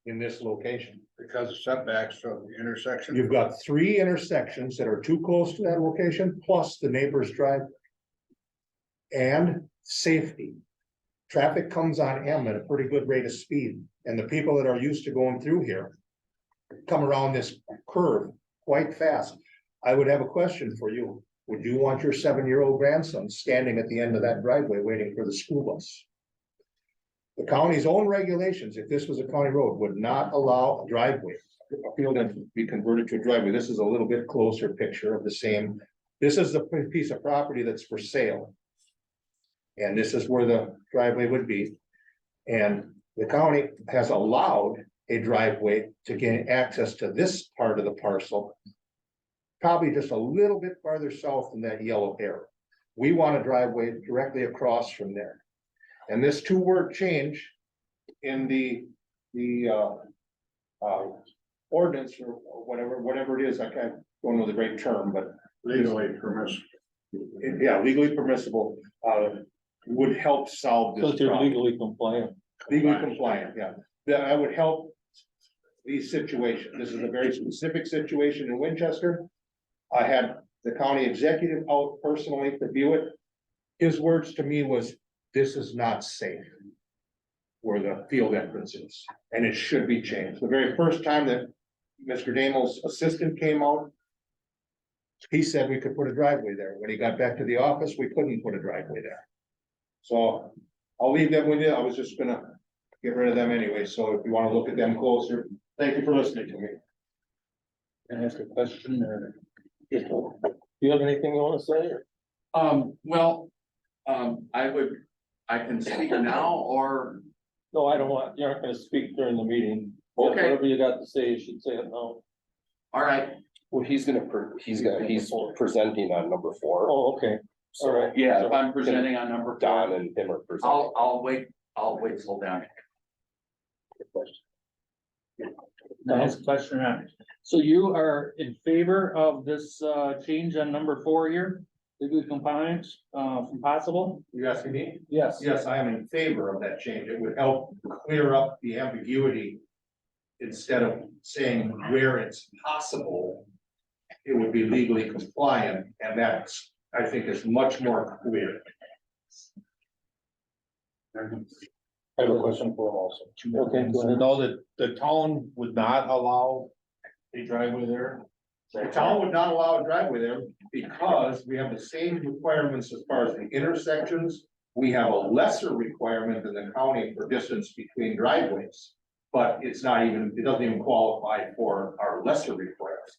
in this location. Because of setbacks from the intersection. You've got 3 intersections that are too close to that location, plus the neighbor's driveway. And safety. Traffic comes on M at a pretty good rate of speed, and the people that are used to going through here come around this curve quite fast. I would have a question for you. Would you want your 7-year-old grandson standing at the end of that driveway waiting for the school bus? The county's own regulations, if this was a county road, would not allow a driveway, a field to be converted to a driveway. This is a little bit closer picture of the same. This is the piece of property that's for sale. And this is where the driveway would be. And the county has allowed a driveway to gain access to this part of the parcel. Probably just a little bit farther south than that yellow arrow. We want a driveway directly across from there. And this 2-word change in the ordinance or whatever it is, I don't know the great term, but Legally permissible. yeah, legally permissible, would help solve this Because you're problem. legally compliant. Legally compliant, yeah, that would help these situations. This is a very specific situation in Winchester. I had the county executive out personally to view it. His words to me was, this is not safe where the field entrance is, and it should be changed. The very first time that Mr. Damel's assistant came out, he said we could put a driveway there. When he got back to the office, we couldn't put a driveway there. So I'll leave them with you. I was just gonna get rid of them anyway, so if you wanna look at them closer, thank you for listening to me. Can I ask a question or? Do you have anything you wanna say or? Well, I can speak now or, No, I don't want, you're not gonna speak during the meeting. Okay. Whatever you got to say, you should say it now. all right, Well, he's presenting on number 4. Oh, okay. So All right. yeah, if I'm presenting on number Don 4, and him are presenting. I'll wait till down. Nice question. So you are in favor of this change on number 4 here? Legally compliant from possible? You asking me? Yes. Yes, I am in favor of that change. It would help clear up the ambiguity. Instead of saying where it's possible, it would be legally compliant, and that's, I think, is much more clear. I have a question for him also. Okay, go ahead. Know that the town would not allow a driveway there? The town would not allow a driveway there because we have the same requirements as far as the intersections. We have a lesser requirement than the county for distance between driveways. But it's not even, it doesn't even qualify for our lesser requirements.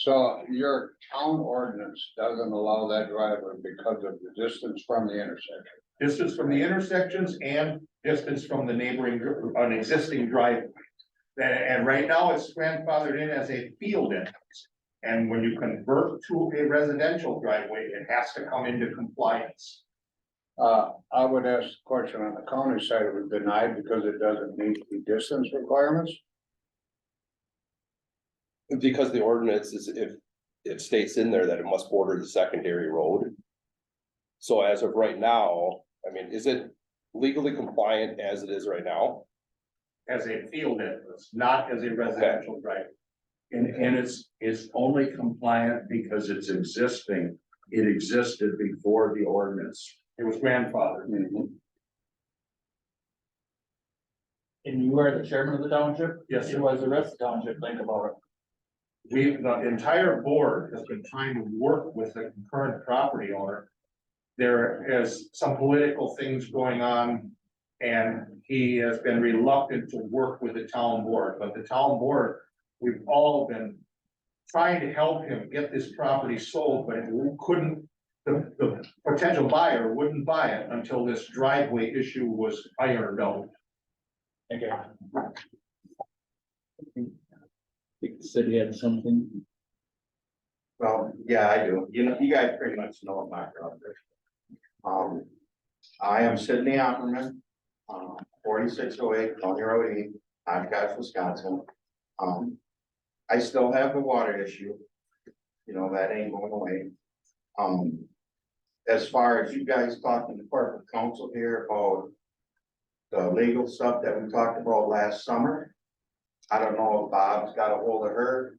So your town ordinance doesn't allow that driveway because of the distance from the intersection. Distance from the intersections and distance from the neighboring, an existing driveway. And right now it's grandfathered in as a field entrance. And when you convert to a residential driveway, it has to come into compliance. I would ask the question on the county side, it was denied because it doesn't meet the distance requirements. Because the ordinance is, if it states in there that it must border the secondary road. So as of right now, I mean, is it legally compliant as it is right now? As a field entrance, not as a residential driveway. And it's only compliant because it's existing. It existed before the ordinance. It was grandfathered. And you are the chairman of the township? Yes, sir. And what does the rest of the township think about it? The entire board has been trying to work with the current property owner. There is some political things going on, and he has been reluctant to work with the town board, but the town board, we've all been trying to help him get this property sold, but we couldn't, the potential buyer wouldn't buy it until this driveway issue was ironed out. Okay. The city had something. Well, yeah, I do. You know, you guys pretty much know what my problem is. I am Sydney Opperman, 4608 County Road E, Oshkosh, Wisconsin. I still have the water issue. You know, that ain't going away. As far as you guys talking to corporate counsel here about the legal stuff that we talked about last summer. I don't know if Bob's got a hold of her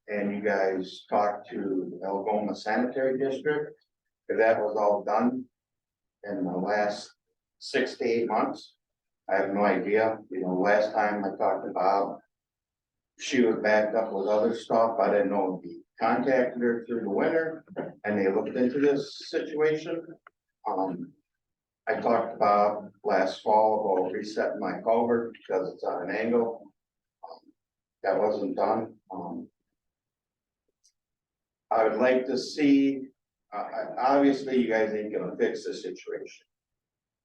and you guys talked to Algoma Sanitary District. If that was all done in the last 6 to 8 months. I have no idea, you know, last time I talked to Bob. She was backed up with other stuff, I didn't know if he contacted her through the winter, and they looked into this situation. I talked to Bob last fall about resetting my culvert because it's on an angle. That wasn't done. I would like to see, obviously you guys ain't gonna fix the situation.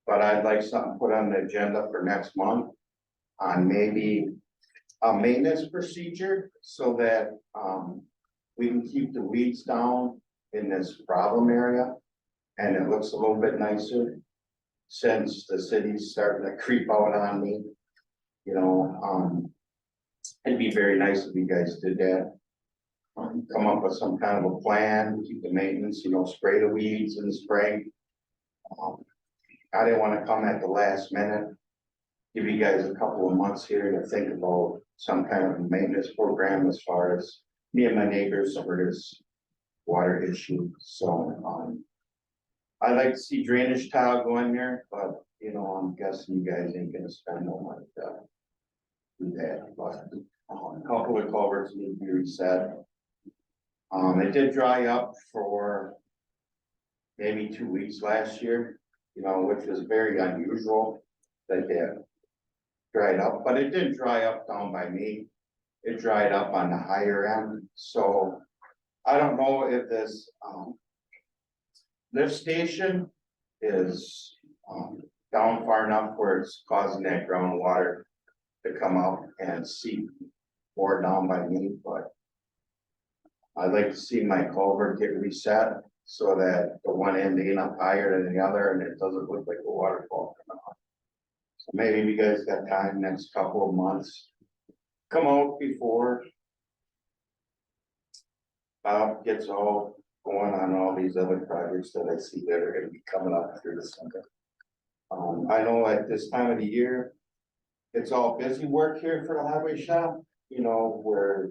But I'd like something put on the agenda for next month on maybe a maintenance procedure so that, we can keep the weeds down in this problem area. And it looks a little bit nicer since the city's starting to creep out on me. You know, it'd be very nice if you guys did that. Come up with some kind of a plan, keep the maintenance, you know, spray the weeds in the spring. I didn't wanna come at the last minute. Give you guys a couple of months here to think about some kind of maintenance program as far as me and my neighbors for this water issue, so, I'd like to see drainage tile go in there, but, you know, I'm guessing you guys ain't gonna spend no money to do that, but, a couple of culverts need to be reset. It did dry up for maybe 2 weeks last year, you know, which was very unusual that they had dried up, but it didn't dry up down by me. It dried up on the higher end, so I don't know if this, lift station is, down far enough where it's causing that groundwater to come up and seep more down by me, but I'd like to see my culvert get reset so that the one end ain't up higher than the other and it doesn't look like a waterfall coming off. So maybe if you guys got time next couple of months, come out before Bob gets all going on all these other projects that I see that are gonna be coming up through the summer. I know at this time of the year, it's all busy work here for the highway shop, you know, where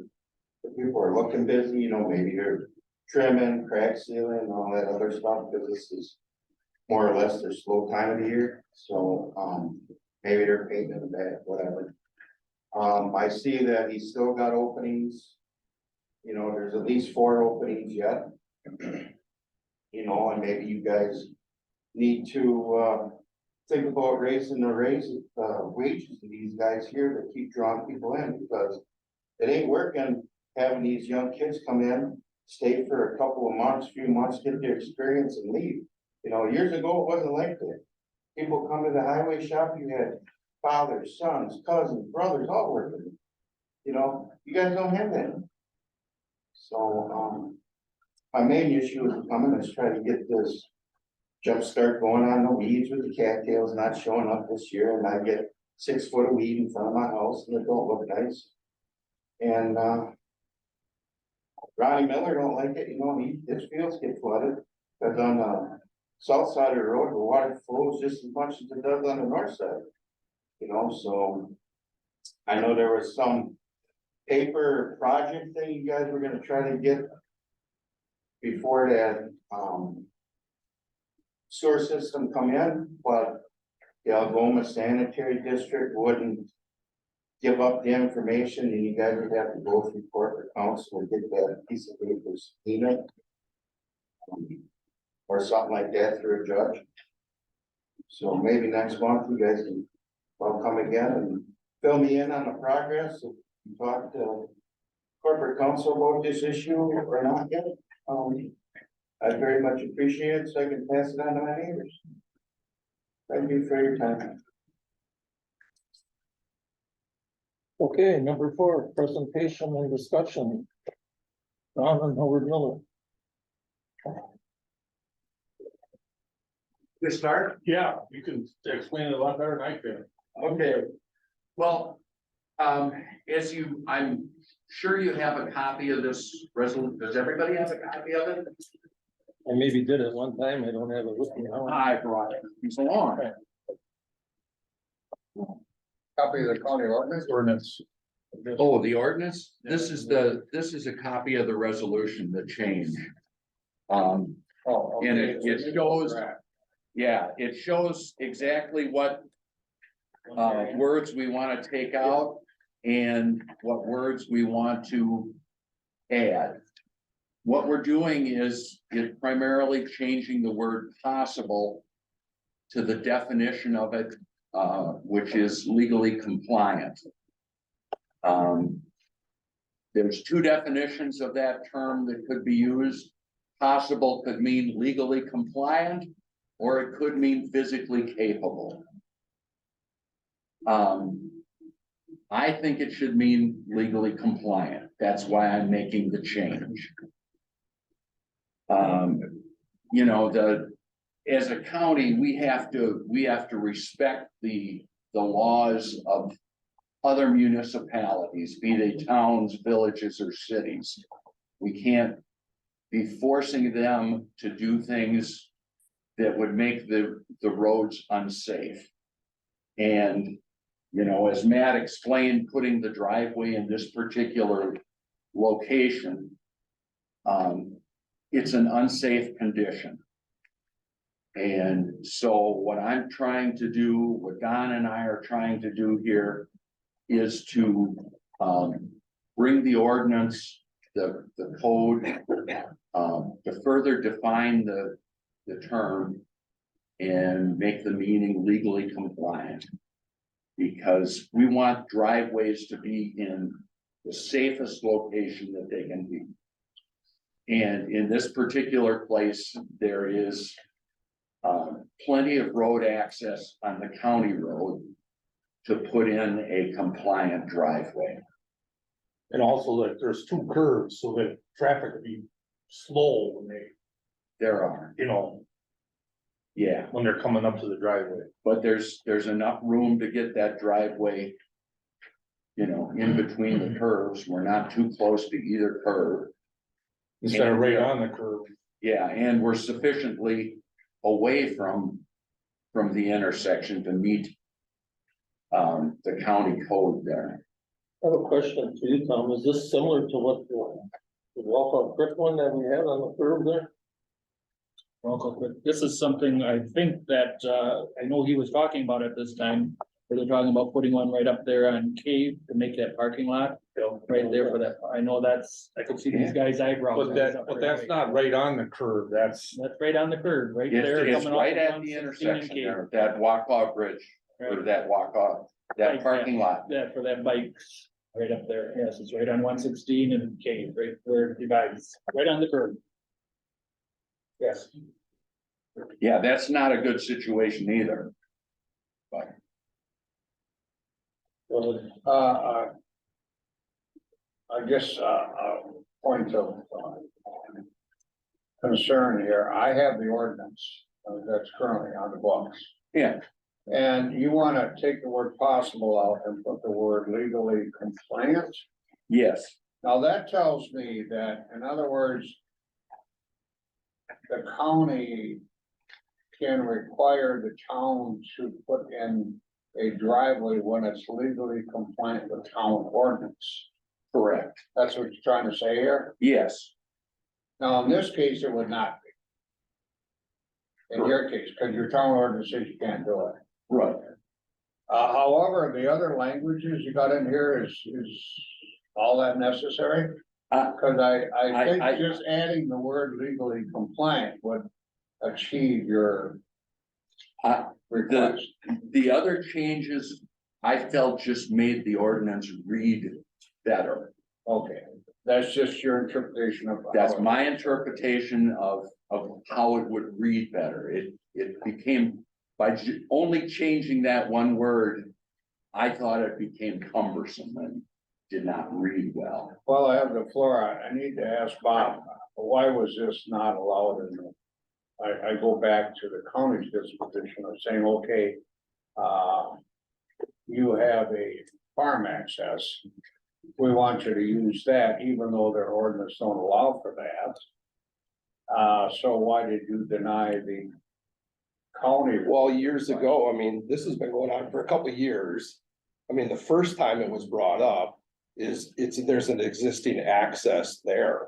the people are looking busy, you know, maybe you're trimming, crack sealing, and all that other stuff, because this is more or less their slow time of the year, so, maybe they're painting in the back, whatever. I see that he's still got openings. You know, there's at least 4 openings yet. You know, and maybe you guys need to, think about raising the wages of these guys here to keep drawing people in, because it ain't working having these young kids come in, stay for a couple of months, few months, get their experience and leave. You know, years ago, it wasn't like that. People come to the highway shop, you had fathers, sons, cousins, brothers, all working. You know, you guys don't have that. So, my main issue is coming is trying to get this jump start going on the weeds with the cattails not showing up this year, and I get 6 foot of weed in front of my house and it don't look nice. And, Ronnie Miller don't like it, you know, his fields get flooded, because on the south side of the road, the water flows just as much as it does on the north side. You know, so I know there was some paper project thing you guys were gonna try to get before that, sewer system come in, but the Algoma Sanitary District wouldn't give up the information, and you guys would have to go through corporate counsel and get that piece of paper subpoenaed. Or something like that through a judge. So maybe next month you guys can, well, come again and fill me in on the progress, and talk to corporate counsel about this issue or not yet. I very much appreciate it, so I can pass it on to my neighbors. Thank you for your time. Okay, number 4, presentation and discussion. Ron and Howard Miller. We start? Yeah, you can explain it a lot better than I can. Okay, well, as you, I'm sure you have a copy of this resolution. Does everybody have a copy of it? I maybe did it one time, I don't have it with me now. I brought it along. Copy of the county ordinance? Ordinance. Oh, the ordinance? This is a copy of the resolution, the change. Oh, okay. And it shows, yeah, it shows exactly what words we want to take out and what words we want to add. What we're doing is primarily changing the word possible to the definition of it, which is legally compliant. There's two definitions of that term that could be used. Possible could mean legally compliant, or it could mean physically capable. I think it should mean legally compliant. That's why I'm making the change. You know, as a county, we have to respect the laws of other municipalities, be they towns, villages, or cities. We can't be forcing them to do things that would make the roads unsafe. And, you know, as Matt explained, putting the driveway in this particular location, it's an unsafe condition. And so what I'm trying to do, what Don and I are trying to do here is to bring the ordinance, the code, to further define the term and make the meaning legally compliant. Because we want driveways to be in the safest location that they can be. And in this particular place, there is plenty of road access on the county road to put in a compliant driveway. And also like there's two curves so that traffic will be slow when they, There are, you know, yeah, when they're coming up to the driveway. but there's enough room to get that driveway, you know, in between the curves. We're not too close to either curve. Instead of right on the curve. Yeah, and we're sufficiently away from the intersection to meet the county code there. I have a question for you, Tom. Is this similar to what the walkout brick one that we had on the curb there? Well, this is something I think that, I know he was talking about at this time, where they're talking about putting one right up there on Cave to make that parking lot. Right there for that, I know I could see these guys' eyebrows. But that's not right on the curve, that's. That's right on the curb, right there. It's coming off right of at 116 the and intersection Cave. there, that walk-off bridge, or Right. that walk-off, that Right, parking lot. Yeah, for that bikes, right up there. Yes, it's right on 116 and Cave, right where it divides, right on the curb. Yes. Yeah, that's not a good situation either. I guess, point of concern here, I have the ordinance that's currently on the books. Yeah, And you wanna take the word possible out and put the word legally compliant? yes, Now that tells me that, in other words, the county can require the town to put in a driveway when it's legally compliant with town ordinance. correct, That's what you're trying to say here? yes, Now, in this case, it would not be. In your case, because your town ordinance says you can't do it. right. However, the other languages you got in here is all that necessary? Cause I think I- just adding the word legally compliant would achieve your Uh, request. The other changes I felt just made the ordinance read better. Okay, that's just your interpretation of. That's my interpretation of how it would read better. It became, by only changing that one word, I thought it became cumbersome and did not read well. Well, I have the floor. I need to ask Bob, why was this not allowed in the? I go back to the county's disposition of saying, okay, you have a farm access. We want you to use that, even though their ordinance don't allow for that. So why did you deny the county. Well, years ago, I mean, this has been going on for a couple of years. I mean, the first time it was brought up there's an existing access there.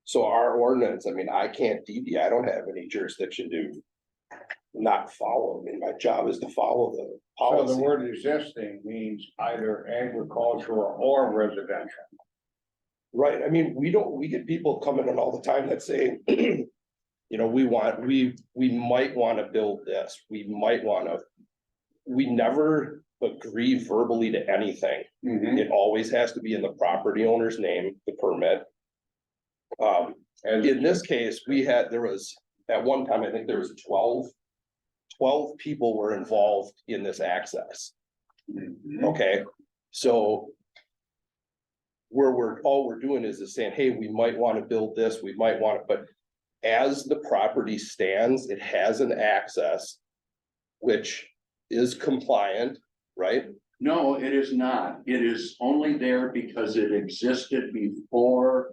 So our ordinance, I mean, I can't deviate, I don't have any jurisdiction to not follow. I mean, my job is to follow the So policy. the word existing means either agricultural or residential. Right, I mean, we get people coming in all the time that say, you know, we might wanna build this, we never agree verbally to anything. It always has to be in the property owner's name, the permit. In this case, there was, at one time, I think there was 12 people were involved in this access. Okay, so all we're doing is saying, hey, we might want to build this, we might want it, but as the property stands, it has an access which is compliant, right? No, it is not. It is only there because it existed before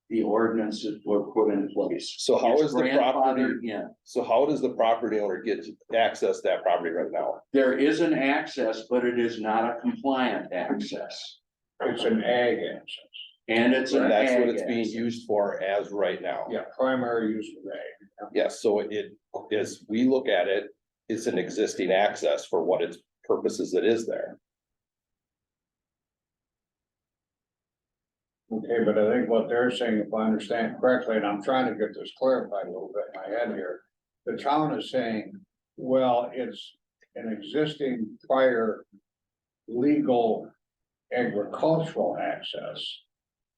the ordinances were put in place. So how It's is the property, grandfathered in. so how does the property owner get to access that property right now? There is an access, but it is not a compliant access. It's an ag access. And it's an And that's what ag it's being access. used for as right now. Yeah, primary use of ag. Yes, so it is, we look at it, it's an existing access for what its purposes it is there. Okay, but I think what they're saying, if I understand correctly, and I'm trying to get this clarified a little bit in my head here. The town is saying, well, it's an existing prior legal agricultural access.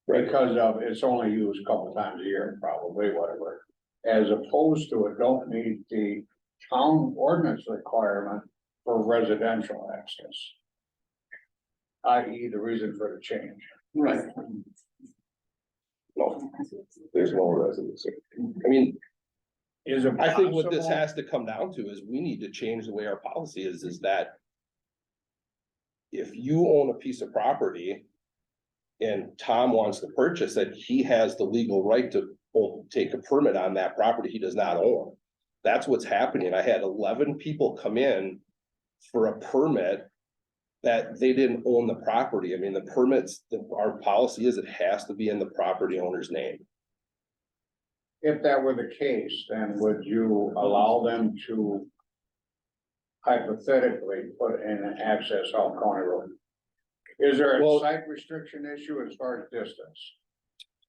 Right. Because of, it's only used a couple times a year, probably, whatever. As opposed to it don't meet the town ordinance requirement for residential access. I.e. the reason for the change. Right. No, there's no residency. I mean, Is it I think what this possible- has to come down to is we need to change the way our policy is that. If you own a piece of property. And Tom wants to purchase it, he has the legal right to take a permit on that property he does not own. That's what's happening. I had 11 people come in for a permit. That they didn't own the property. I mean, the permits, our policy is it has to be in the property owner's name. If that were the case, then would you allow them to hypothetically put in an access off County Road? Is there a Well- site restriction issue as far as distance?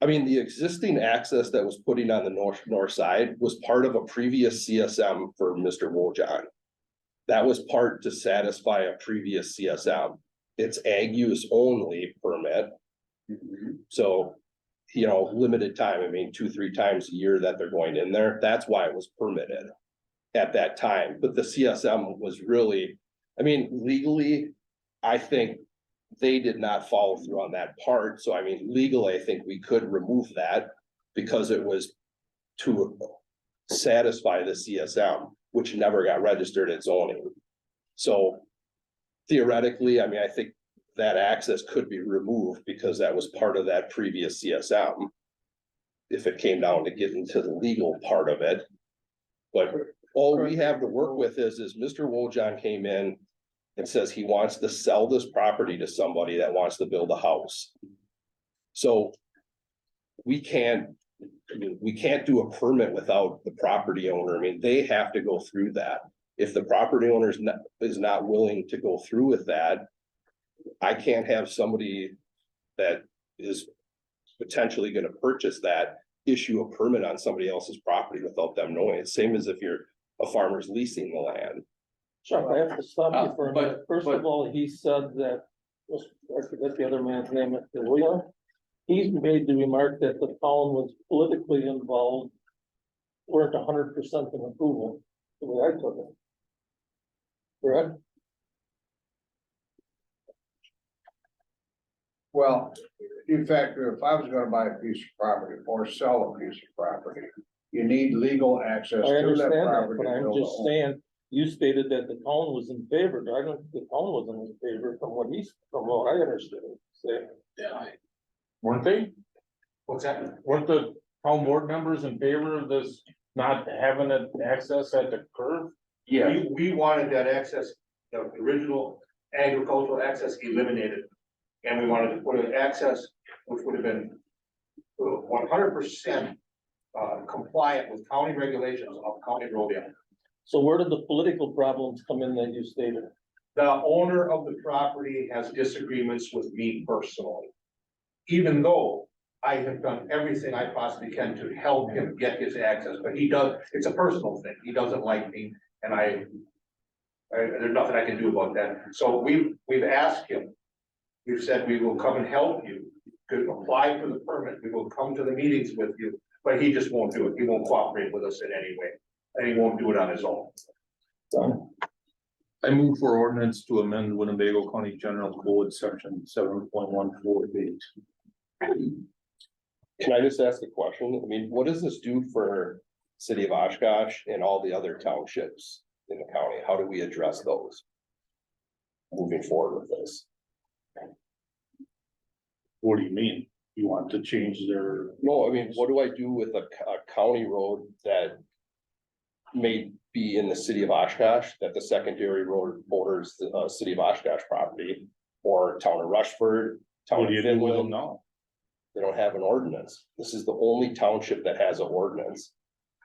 I mean, the existing access that was putting on the north side was part of a previous CSM for Mr. Wojan. That was part to satisfy a previous CSM. It's ag use only permit. So, you know, limited time, I mean, 2-3 times a year that they're going in there, that's why it was permitted. At that time, but the CSM was really, I mean, legally, I think. They did not follow through on that part, so I mean, legally, I think we could remove that. Because it was to satisfy the CSM, which never got registered at zoning. So theoretically, I mean, I think that access could be removed because that was part of that previous CSM. If it came down to getting to the legal part of it. But all we have to work with is Mr. Wojan came in. And says he wants to sell this property to somebody that wants to build a house. So. We can't do a permit without the property owner. I mean, they have to go through that. If the property owner is not willing to go through with that. I can't have somebody that is potentially gonna purchase that, issue a permit on somebody else's property without them knowing. It's same as if you're a farmer's leasing the land. Chuck, I have to stop you for a but- minute. First of all, he said that, I forget the other man's name, William. He made the remark that the town was politically involved. Weren't 100% in approval, the way I took it. Correct? Well, in fact, if I was gonna buy a piece of property or sell a piece of property, you need legal access I to that understand that, property. but to I'm build a just home. saying, you stated that the town was in favor, but I don't think the town wasn't in favor from what I understood. Say, Weren't they? What's that? Weren't the town board members in favor of this not having it access at the curve? Yeah, We wanted that access, the original agricultural access eliminated. And we wanted to put an access which would have been 100% compliant with county regulations of county road area. So where did the political problems come in that you stated? The owner of the property has disagreements with me personally. Even though I have done everything I possibly can to help him get his access, but he does, it's a personal thing. He doesn't like me and there's nothing I can do about that. So we've asked him, we've said we will come and help you to apply for the permit. We will come to the meetings with you, but he just won't do it. He won't cooperate with us in any way. And he won't do it on his own. I move for ordinance to amend Winnebago County General Code section 7.14B. Can I just ask a question? I mean, what does this do for city of Oshkosh and all the other townships in the county? How do we address those? Moving forward with this? What do you mean? You want to change their, No, I mean, what do I do with a county road that may be in the city of Oshkosh, that the secondary road borders the city of Oshkosh property, or town of Rushford, town what of do you do with them Finland? now? They don't have an ordinance. This is the only township that has an ordinance.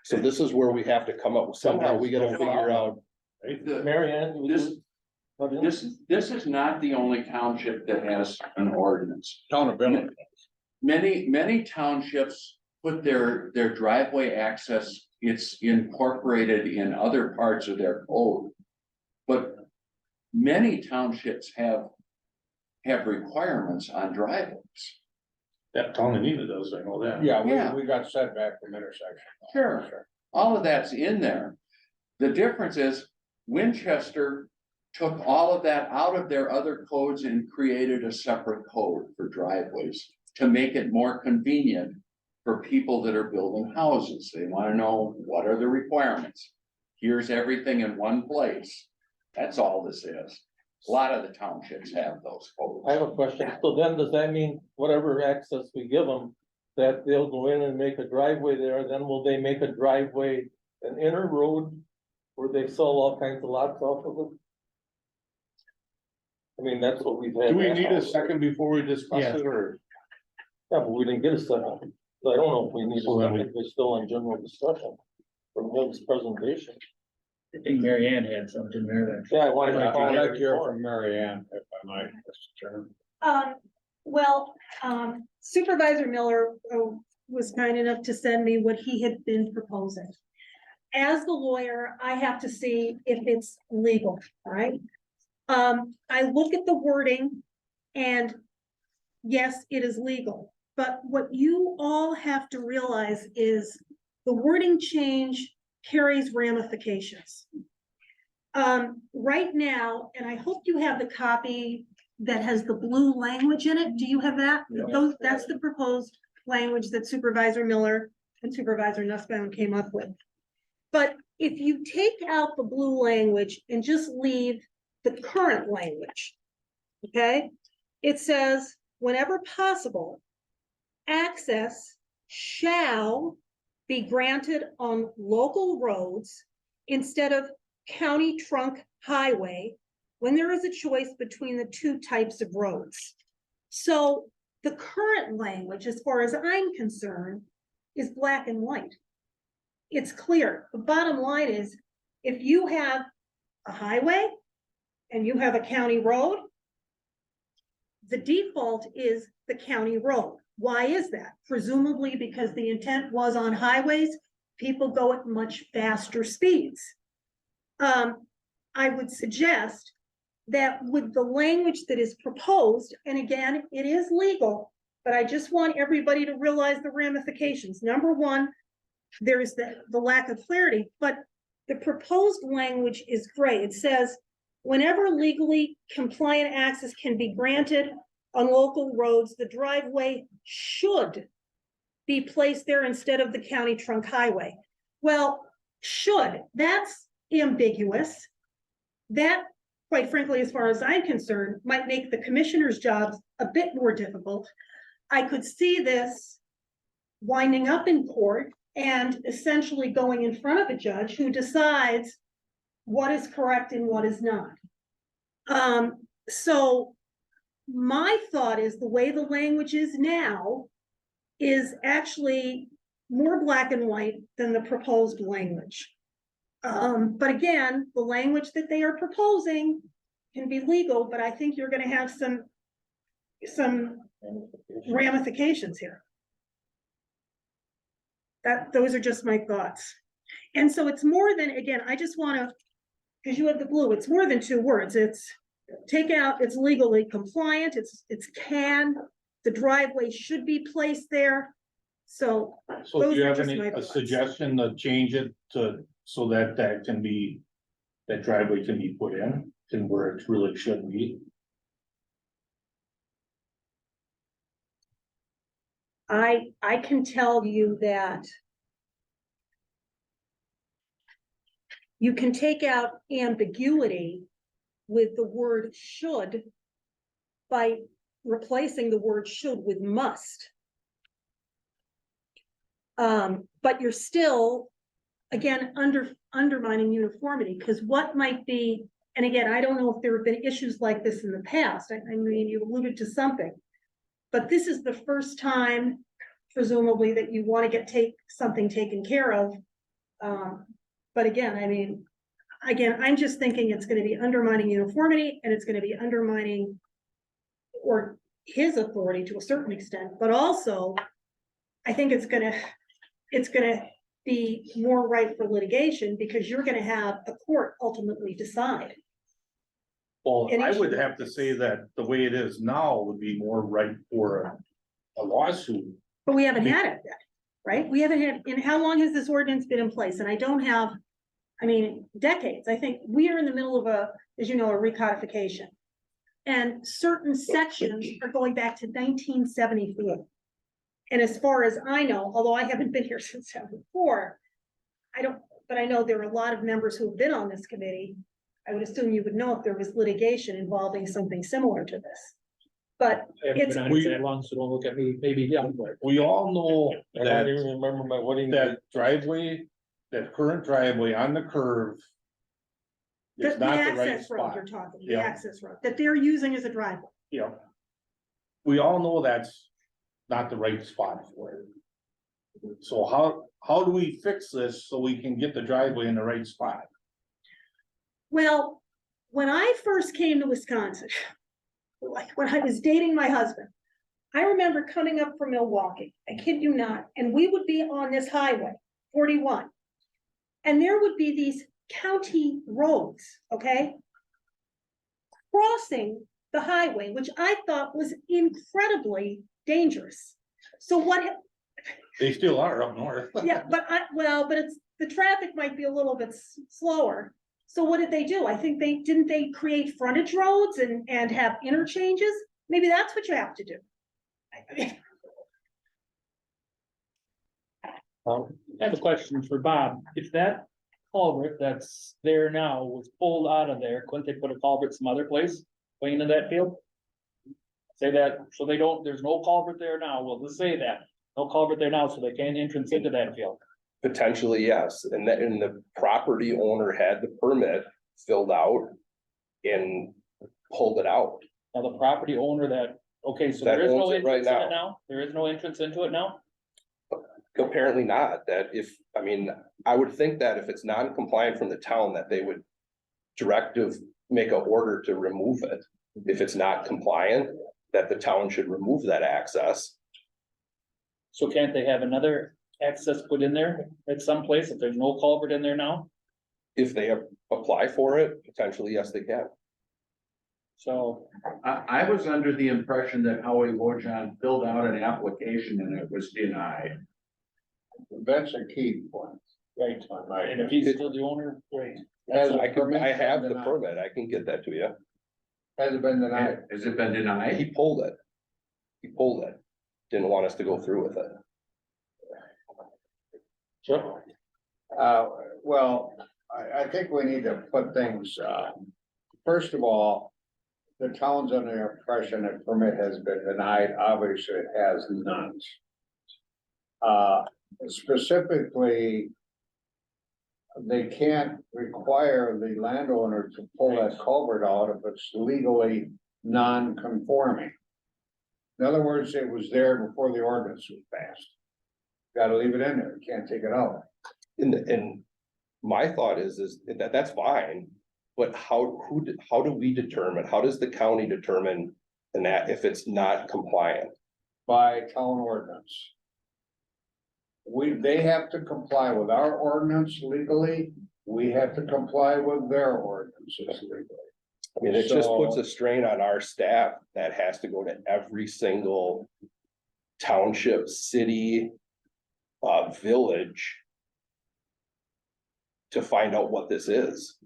So this is where we have to come up with, somehow we gotta figure out, the- Mary Ann, you this, would- this is not the only township that has an ordinance. Accountability. Many townships put their driveway access, it's incorporated in other parts of their code. But many townships have requirements on driveways. That town in Enid does, I know that. Yeah, Yeah. we got setback from intersection. Sure. All of that's in there. The difference is Winchester took all of that out of their other codes and created a separate code for driveways to make it more convenient for people that are building houses. They want to know, what are the requirements? Here's everything in one place. That's all this is. A lot of the townships have those I have codes. a question. So then does that mean whatever access we give them, that they'll go in and make a driveway there, then will they make a driveway, an inner road where they sell all kinds of lots off of it? I mean, that's what we've had. Do we need a second before we discuss it, or? Yeah, but we didn't get a second. So I don't know if we need a So then second. We're still on general discussion from Doug's presentation. I think Mary Ann had something there that. Yeah, I wanted to I'd call like it to hear from Mary Ann, if I might, Mr. Chairman. Well, Supervisor Miller was kind enough to send me what he had been proposing. As the lawyer, I have to see if it's legal, all right? I look at the wording and yes, it is legal. But what you all have to realize is the wording change carries ramifications. Right now, and I hope you have the copy that has the blue language in it. Do you have that? Yeah. That's the proposed language that Supervisor Miller and Supervisor Nussbaum came up with. But if you take out the blue language and just leave the current language, okay? It says, whenever possible, access shall be granted on local roads instead of county trunk highway when there is a choice between the two types of roads. So the current language, as far as I'm concerned, is black and white. It's clear. The bottom line is, if you have a highway and you have a county road, the default is the county road. Why is that? Presumably because the intent was on highways, people go at much faster speeds. I would suggest that with the language that is proposed, and again, it is legal, but I just want everybody to realize the ramifications. Number one, there's the lack of clarity, but the proposed language is great. It says, whenever legally compliant access can be granted on local roads, the driveway should be placed there instead of the county trunk highway. Well, should, that's ambiguous. That, quite frankly, as far as I'm concerned, might make the commissioner's jobs a bit more difficult. I could see this winding up in court and essentially going in front of a judge who decides what is correct and what is not. So my thought is the way the language is now is actually more black and white than the proposed language. But again, the language that they are proposing can be legal, but I think you're gonna have some ramifications here. Those are just my thoughts. And so it's more than, again, I just wanna, because you have the blue, it's more than 2 words. It's take out, it's legally compliant, it's can, the driveway should be placed there. So So do those you are have just any, my a thoughts. suggestion to change it to, so that that can be, that driveway can be put in, and where it really should be? I can tell you that you can take out ambiguity with the word should by replacing the word should with must. But you're still, again, undermining uniformity, because what might be, and again, I don't know if there have been issues like this in the past. I mean, you alluded to something, but this is the first time, presumably, that you want to get something taken care of. But again, I mean, I'm just thinking it's going to be undermining uniformity, and it's going to be undermining or his authority to a certain extent, but also I think it's gonna be more ripe for litigation, because you're gonna have a court ultimately decide. Well, Any I would change? have to say that the way it is now would be more right for a lawsuit. But we haven't had it yet, right? We haven't had, and how long has this ordinance been in place? And I don't have, I mean, decades. I think we are in the middle of as you know, a recodification. And certain sections are going back to 1974. And as far as I know, although I haven't been here since 74, but I know there are a lot of members who have been on this committee. I would assume you would know if there was litigation involving something similar to this. But I haven't it's, been on it that long, so don't look at me, maybe, yeah, but We all know I don't that, even remember my wedding. that driveway, that current driveway on the curve the is not the right access road spot. you're talking, the Yeah. access road that they're using as a driveway. Yeah. We all know that's not the right spot for it. So how do we fix this so we can get the driveway in the right spot? Well, when I first came to Wisconsin, like when I was dating my husband, I remember coming up from Milwaukee, I kid you not, and we would be on this highway, 41. And there would be these county roads, okay? Crossing the highway, which I thought was incredibly dangerous. So They still are up north. yeah, but the traffic might be a little bit slower. So what did they do? I think didn't they create frontage roads and have interchanges? Maybe that's what you have to do. I have a question for Bob. If that culvert that's there now was pulled out of there, couldn't they put a culvert some other place, way into that field? Say that, so they don't, there's no culvert there now, we'll just say that, no culvert there now, so they can't entrance into that field. Potentially, yes, and the property owner had the permit filled out and pulled it out. Now, the property owner that, okay, so That there is no owns it right entrance in it now. now? There is no entrance into it now? Apparently not, I mean, I would think that if it's non-compliant from the town, that they would make an order to remove it. If it's not compliant, that the town should remove that access. So can't they have another access put in there at some place if there's no culvert in there now? If they apply for it, potentially, yes, they can. So, I was under the impression that Howie Wojan filled out an application and it was denied. That's a key point. right, on my and if he's still the owner, right, Has a I permit have been the denied? permit, I can get that to you. Has it been denied? Has it been denied? He pulled it. He pulled it. Didn't want us to go through with it. Sure. Well, I think we need to put things, first of all, the town's under the impression that permit has been denied, obviously it has not. Specifically, they can't require the landowner to pull that culvert out if it's legally non-conforming. In other words, it was there before the ordinance was passed. Gotta leave it in there, you can't take it out. And my thought is that that's fine. But how do we determine, how does the county determine and that if it's not compliant? By town ordinance. They have to comply with our ordinance legally, we have to comply with their ordinances legally. I mean, it just puts So- a strain on our staff that has to go to every single township, city, village to find out what this is.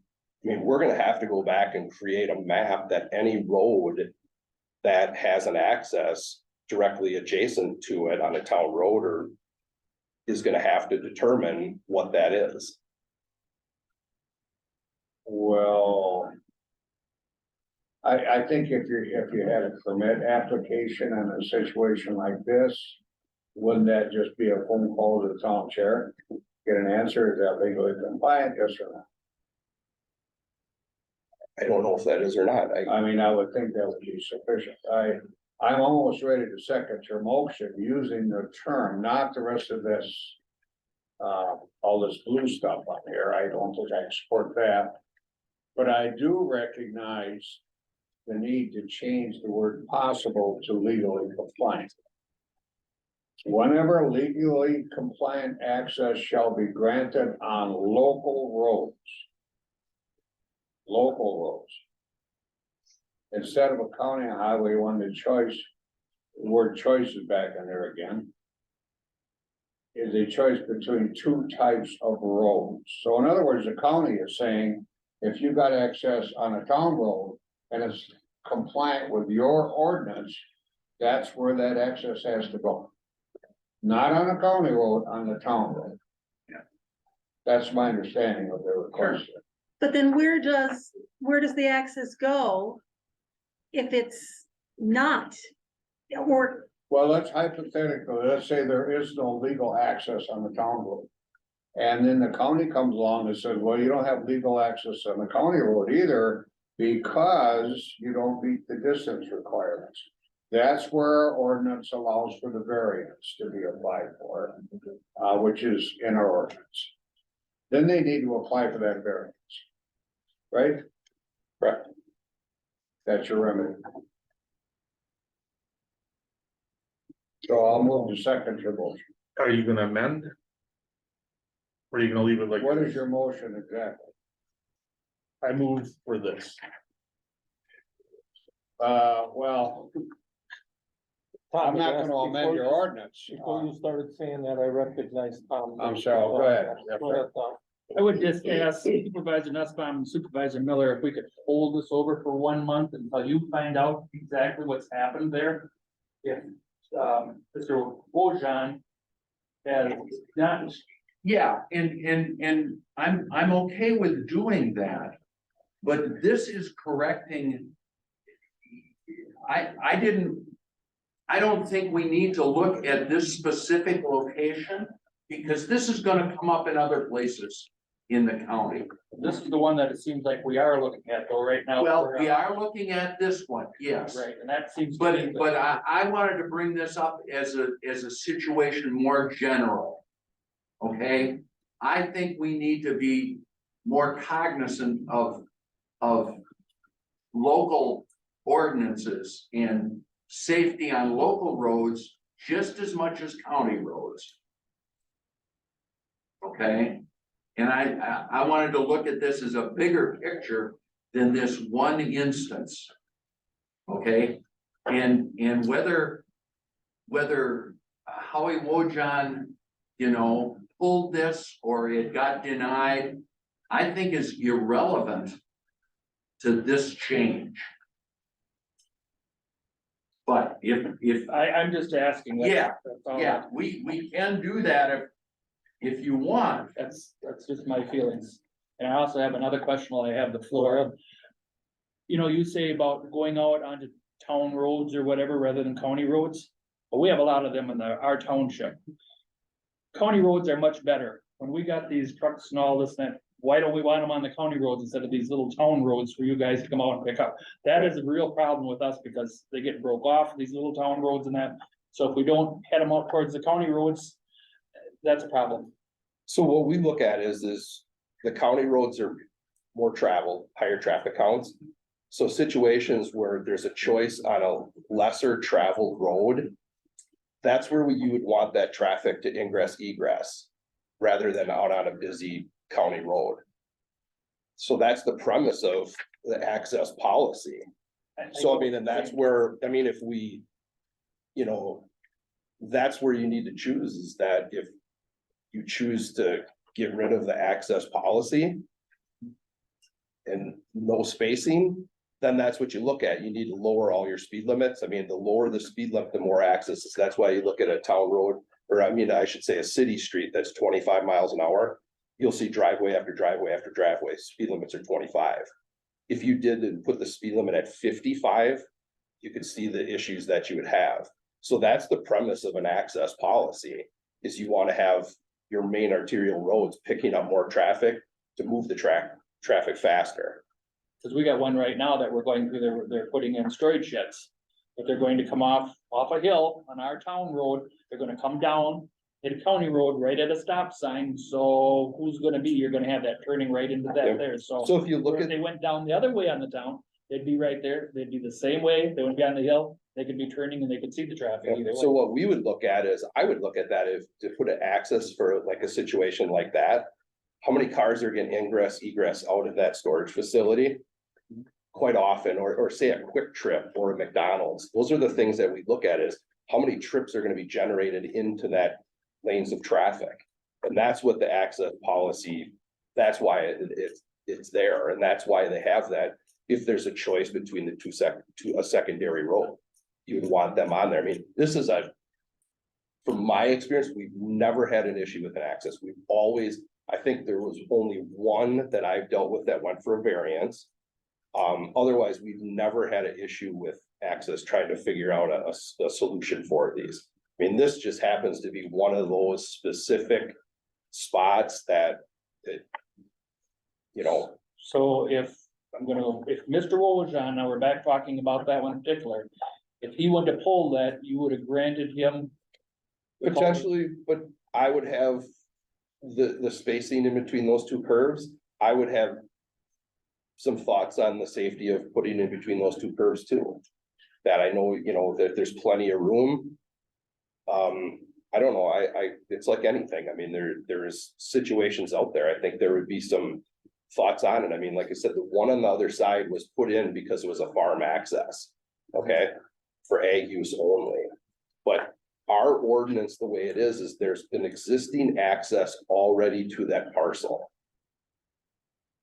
I mean, we're gonna have to go back and create a map that any road that has an access directly adjacent to it on a town road or is gonna have to determine what that is. Well. I think if you had a permit application in a situation like this. Wouldn't that just be a phone call to the town chair? Get an answer, is that legally compliant, yes or no? I don't know if that is or not. I mean, I would think that would be sufficient. I'm almost ready to second your motion using the term, not the rest of this. All this blue stuff on here, I don't think I support that. But I do recognize the need to change the word possible to legally compliant. Whenever legally compliant access shall be granted on local roads. Local roads. Instead of a county highway, one, the choice, the word choice is back in there again. Is a choice between two types of roads. So in other words, the county is saying, if you got access on a town road and it's compliant with your ordinance, that's where that access has to go. Not on a county road, on the town road. That's my understanding of their request. But then where does the access go? If it's not, or, Well, that's hypothetical. Let's say there is no legal access on the town road. And then the county comes along and says, well, you don't have legal access on the county road either because you don't meet the distance requirements. That's where our ordinance allows for the variance to be applied for, which is in our ordinance. Then they need to apply for that variance. Right? Correct. That's your remedy. So I'll move to second your motion. Are you gonna amend? Or are you gonna leave it like? What is your motion exactly? I move for this. Well, I'm not gonna amend your ordinance. Before you started saying that, I recognized Tom. I'm sorry, go ahead. Go ahead, Tom. I would just ask Supervisor Nussbaum and Supervisor Miller if we could hold this over for 1 month until you find out exactly what's happened there. If, Mr. Wojan has not. Yeah, and I'm okay with doing that. But this is correcting. I don't think we need to look at this specific location because this is gonna come up in other places in the county. This is the one that it seems like we are looking at though right now. Well, we are looking at this one, yes. Right, and that seems. But I wanted to bring this up as a situation more general. Okay, I think we need to be more cognizant of local ordinances and safety on local roads just as much as county roads. Okay, and I wanted to look at this as a bigger picture than this one instance. Okay, and whether Howie Wojan, pulled this or it got denied, I think is irrelevant to this change. But if I'm just asking. Yeah, That's all. yeah, we can do that if you want. That's just my feelings. And I also have another question while I have the floor. You say about going out onto town roads or whatever rather than county roads. But we have a lot of them in our township. County roads are much better when we got these trucks and all this, that, why don't we want them on the county roads instead of these little town roads for you guys to come out and pick up? That is a real problem with us because they get broke off, these little town roads and that. So if we don't head them out towards the county roads, that's a problem. So what we look at is the county roads are more traveled, higher traffic counts. So situations where there's a choice on a lesser traveled road, that's where you would want that traffic to ingress egress, rather than out on a busy county road. So that's the premise of the access policy. So I mean, and that's where, I mean, if we, you know, that's where you need to choose, is that if you choose to get rid of the access policy and no spacing, then that's what you look at. You need to lower all your speed limits. I mean, the lower the speed limit, the more access. That's why you look at a town road, or I mean, I should say a city street that's 25 miles an hour. You'll see driveway after driveway after driveway. Speed limits are 25. If you did and put the speed limit at 55, you could see the issues that you would have. So that's the premise of an access policy, is you want to have your main arterial roads picking up more traffic to move the traffic faster. Cause we got one right now that we're going through, they're putting in storage sheds. But they're going to come off a hill on our town road, they're gonna come down, hit a county road right at a stop sign, so who's gonna be, you're gonna have that turning right into that Yep. there, so. So if you look If at, they went down the other way on the town, they'd be right there, they'd be the same way, they wouldn't be on the hill, they could be turning and they could see the traffic either so way. what we would look at is, I would look at that if to put an access for like a situation like that. How many cars are getting ingress, egress out of that storage facility? Quite often, or say a Quick Trip or a McDonald's. Those are the things that we look at, is how many trips are gonna be generated into that lanes of traffic. And that's what the access policy, that's why it's there, and that's why they have that. If there's a choice between the a secondary road, you would want them on there. I mean, this is from my experience, we've never had an issue with an access. We've always, I think there was only one that I've dealt with that went for a variance. Otherwise, we've never had an issue with access, trying to figure out a solution for these. I mean, this just happens to be one of those specific spots that, you know, So if Mr. Wojahn, now we're back talking about that one in particular, if he wanted to pull that, you would have granted him. potentially, but I would have the spacing in between those two curves. I would have some thoughts on the safety of putting in between those two curves too. That I know, you know, that there's plenty of room. I don't know, it's like anything. I mean, there's situations out there. I think there would be some thoughts on it. I mean, like I said, the one on the other side was put in because it was a farm access. Okay, for ag use only. But our ordinance, the way it is there's an existing access already to that parcel.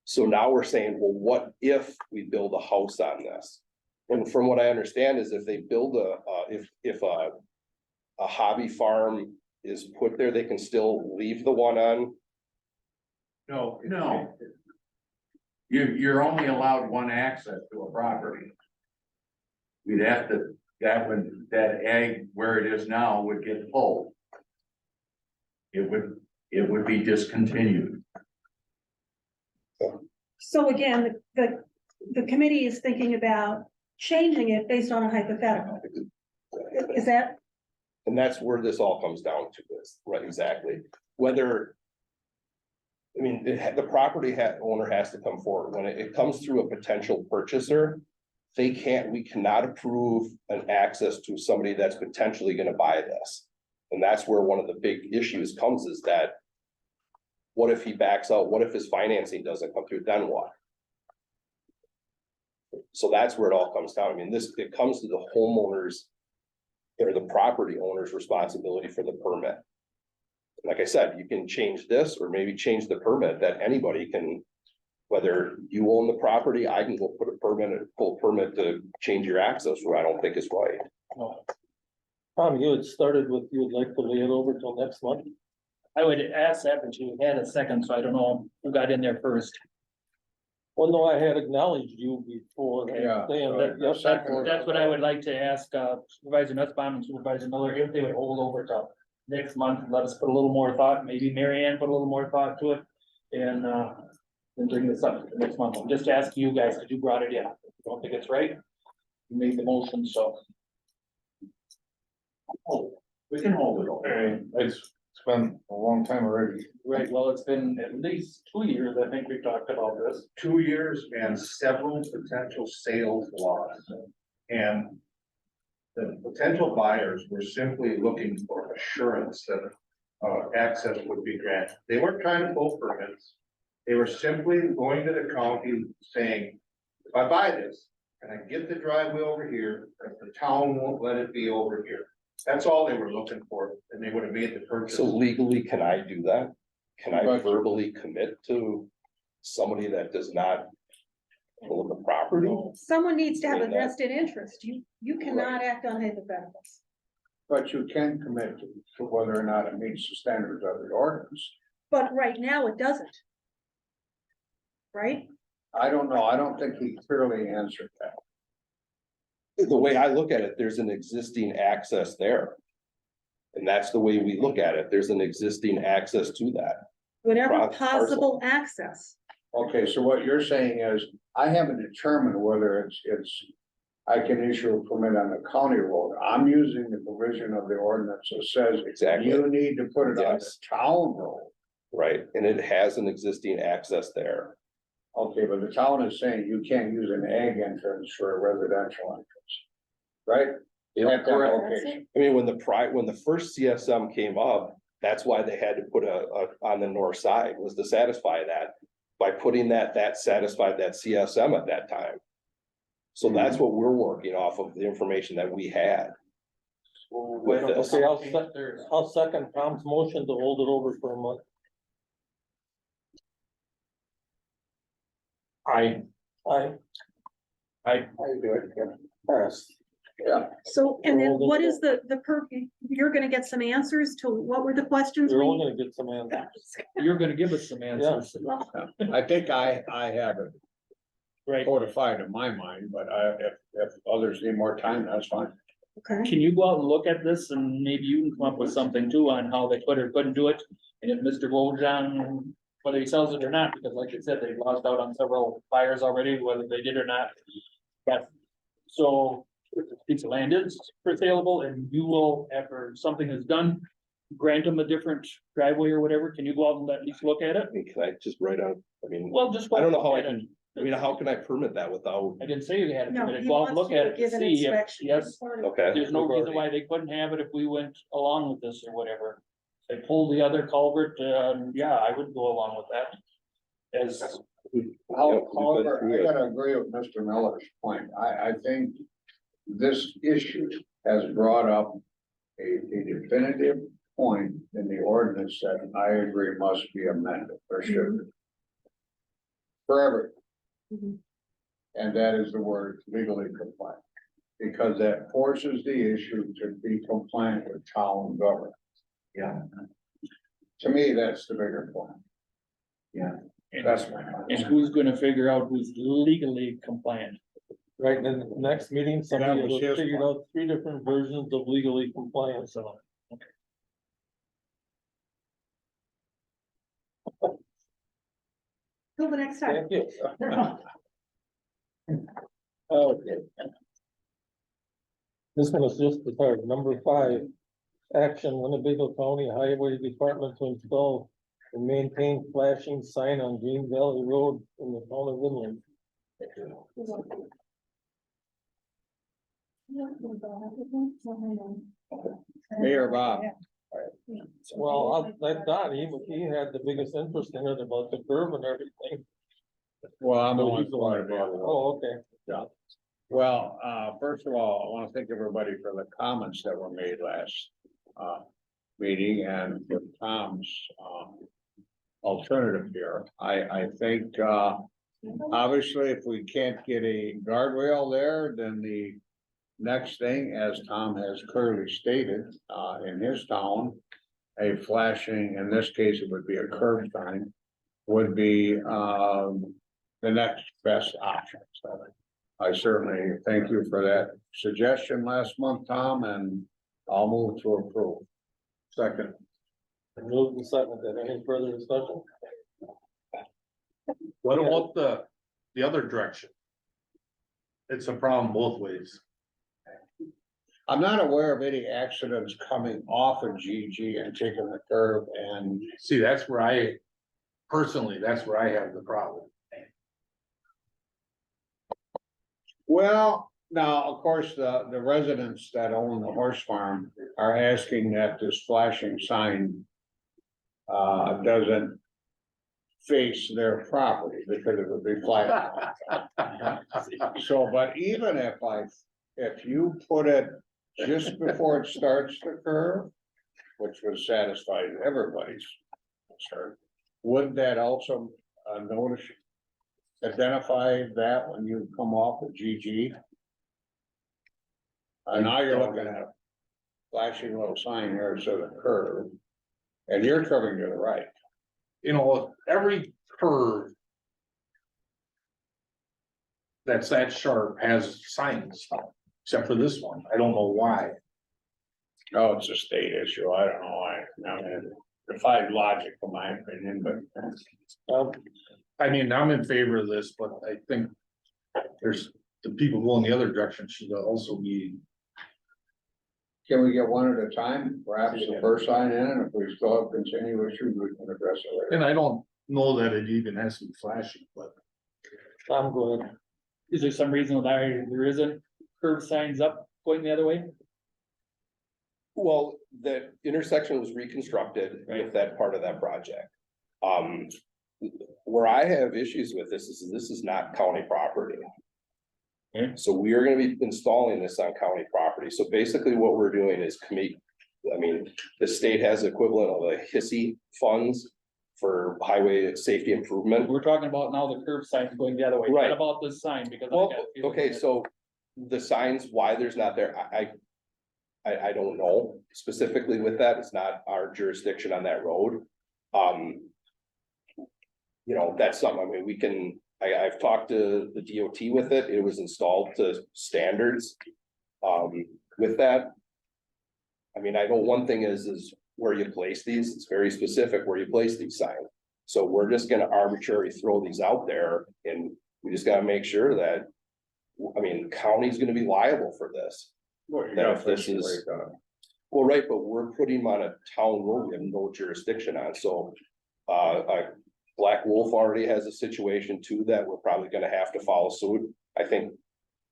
So now we're saying, well, what if we build a house on this? And from what I understand is if they build if a hobby farm is put there, they can still leave the one on. No. You're only allowed one access to a property. We'd have to, that ag where it is now would get pulled. It would be discontinued. So again, the committee is thinking about changing it based on a hypothetical. Is that, And that's where this all comes down to, is right, exactly, whether. I mean, the property owner has to come forward, when it comes through a potential purchaser. We cannot approve an access to somebody that's potentially gonna buy this. And that's where one of the big issues comes, is that. What if he backs out? What if his financing doesn't come through? Then what? So that's where it all comes down. I mean, it comes to the homeowners. Or the property owner's responsibility for the permit. Like I said, you can change this or maybe change the permit, that anybody can. Whether you own the property, I can go put a full permit to change your access, where I don't think is right. Tom, you had started with, you would like to lay it over till next month? I would ask that, but you had a second, so I don't know who got in there first. Well, no, I had acknowledged you before. Yeah. Saying that, yes, That's what I would like to ask Supervisor Nussbaum and Supervisor Miller, if they would hold over till next month, let us put a little more thought, maybe Mary Ann put a little more thought to it. And, then bring this up next month. I'm just asking you guys, because you brought it in. If you don't think it's right, you made the motion, so. Oh, we can hold it over. It's been a long time already. Right, well, it's been at least 2 years, I think we've talked about this. 2 years and several potential sales lost. And the potential buyers were simply looking for assurance that access would be granted. They weren't trying to pull permits. They were simply going to the county saying, if I buy this, can I get the driveway over here, if the town won't let it be over here? That's all they were looking for, and they would have made the purchase. So legally, can I do that? Can I But- verbally commit to somebody that does not own the property? Someone needs to have a Doing that. vested interest. You cannot act on hypotheticals. But you can commit to whether or not it meets the standards of the ordinance. But right now it doesn't. Right? I don't know, I don't think he clearly answered that. The way I look at it, there's an existing access there. And that's the way we look at it. There's an existing access to that. Whatever Parcel. possible access. Okay, so what you're saying is, I haven't determined whether it's, I can issue a permit on the county road. I'm using the provision of the ordinance that says Exactly, you need to put it on the Yes. town road. right? And it has an existing access there. Okay, but the town is saying you can't use an ag entrance for a residential entrance. Right? At that location. I mean, when the first CSM came up, that's why they had to put on the north side, was to satisfy that. By putting that satisfied that CSM at that time. So that's what we're working off of, the information that we had. With this. Okay, I'll second Tom's motion to hold it over for a month. I I do it, yeah. pass. So, and then what is the you're gonna get some answers to what were the questions? You're we- only gonna get some answers. You're gonna give us some answers, Well, I think I have it right? codified in my mind, but if others need more time, that's fine. okay, Can you go out and look at this and maybe you can come up with something too on how they could or couldn't do it? And if Mr. Bojan, whether he sells it or not, because like you said, they've lost out on several buyers already, whether they did or not. But, so, if the piece of land is for saleable and you will, after something is done, grant them a different driveway or whatever, can you go out and at least look at it? I mean, can I just write out, I mean, Well, just. go I don't know out how and I look at can, I mean, how can I permit that without, I didn't say you had to no, permit it, he go out and wants look at to it give to an see if, inspection. yes, okay, there's no reason why they couldn't have it if we went along with this or whatever. They pulled the other culvert, yeah, I would go along with that. As, However, I gotta agree with Mr. Miller's point. I think this issue has brought up a definitive point in the ordinance that I agree must be amended, or should be. For everything. Mhm. And that is the word legally compliant. Because that forces the issue to be compliant with town government. Yeah. To me, that's the bigger point. Yeah. That's my. and who's gonna figure out who's legally compliant? Right, and in the next meeting, somebody was will his figure point. out 3 different versions of legally compliant, so. till the next time. Thank you. Okay. This one is just the start, number 5. Action, Winnebago County Highway Department to install and maintain flashing sign on Green Valley Road in the town of Inland. Mayor Bob. Well, like Don, he had the biggest interest in it about the curve and everything. Well, I'm the So one. he's the one that brought it up. Oh, okay. Well, first of all, I want to thank everybody for the comments that were made last, meeting and for Tom's, alternative here. I think, obviously, if we can't get a guardrail there, then the next thing, as Tom has clearly stated, in his town, a flashing, in this case, it would be a curb sign, would be, the next best option. So I certainly thank you for that suggestion last month, Tom, and I'll move to approve. Second. Moved and seconded. Any further discussion? What about the other direction? It's a problem both ways. I'm not aware of any accidents coming off of GG and taking the curve and See, that's where I have the problem. well, now, of course, the residents that own the horse farm are asking that this flashing sign doesn't face their property because it would be flat. So, but even if you put it just before it starts the curve, which would satisfy everybody's concern, would that also notice, identify that when you come off of GG? Now you're looking at a flashing little sign here, so the curve, and you're curving to the right. You know, every curve that's that sharp has signs, except for this one. I don't know why. Oh, it's a state issue, I don't know why, I mean, it defies logic in my opinion, but. I mean, I'm in favor of this, but I think there's the people going the other direction should also be. Can we get one at a time, perhaps the first sign in, and if we still have continuous issues, we can address it later. And I don't know that it even has to be flashing, but I'm good. Is there some reason why there isn't curb signs up going the other way? Well, that intersection was reconstructed with that part of that project. Where I have issues with this is not county property. Okay. So we are gonna be installing this on county property. So basically what we're doing is the state has equivalent of a HISI funds for highway safety improvement. We're talking about now the curb signs going the other way. Right. What about this sign? Because. I Well, got a feeling okay, that- so the signs, why there's not there, I don't know specifically with that. It's not our jurisdiction on that road. You know, that's something, I mean, I've talked to the DOT with it. It was installed to standards. With that. I mean, I know one thing is where you place these, it's very specific where you place these signs. So we're just gonna arbitrarily throw these out there and we just gotta make sure that. I mean, county's gonna be liable for this. Well, you That got if this this is- way done. Well, right, but we're putting them on a town road we have no jurisdiction on, so. Black Wolf already has a situation too that we're probably gonna have to follow suit. I think.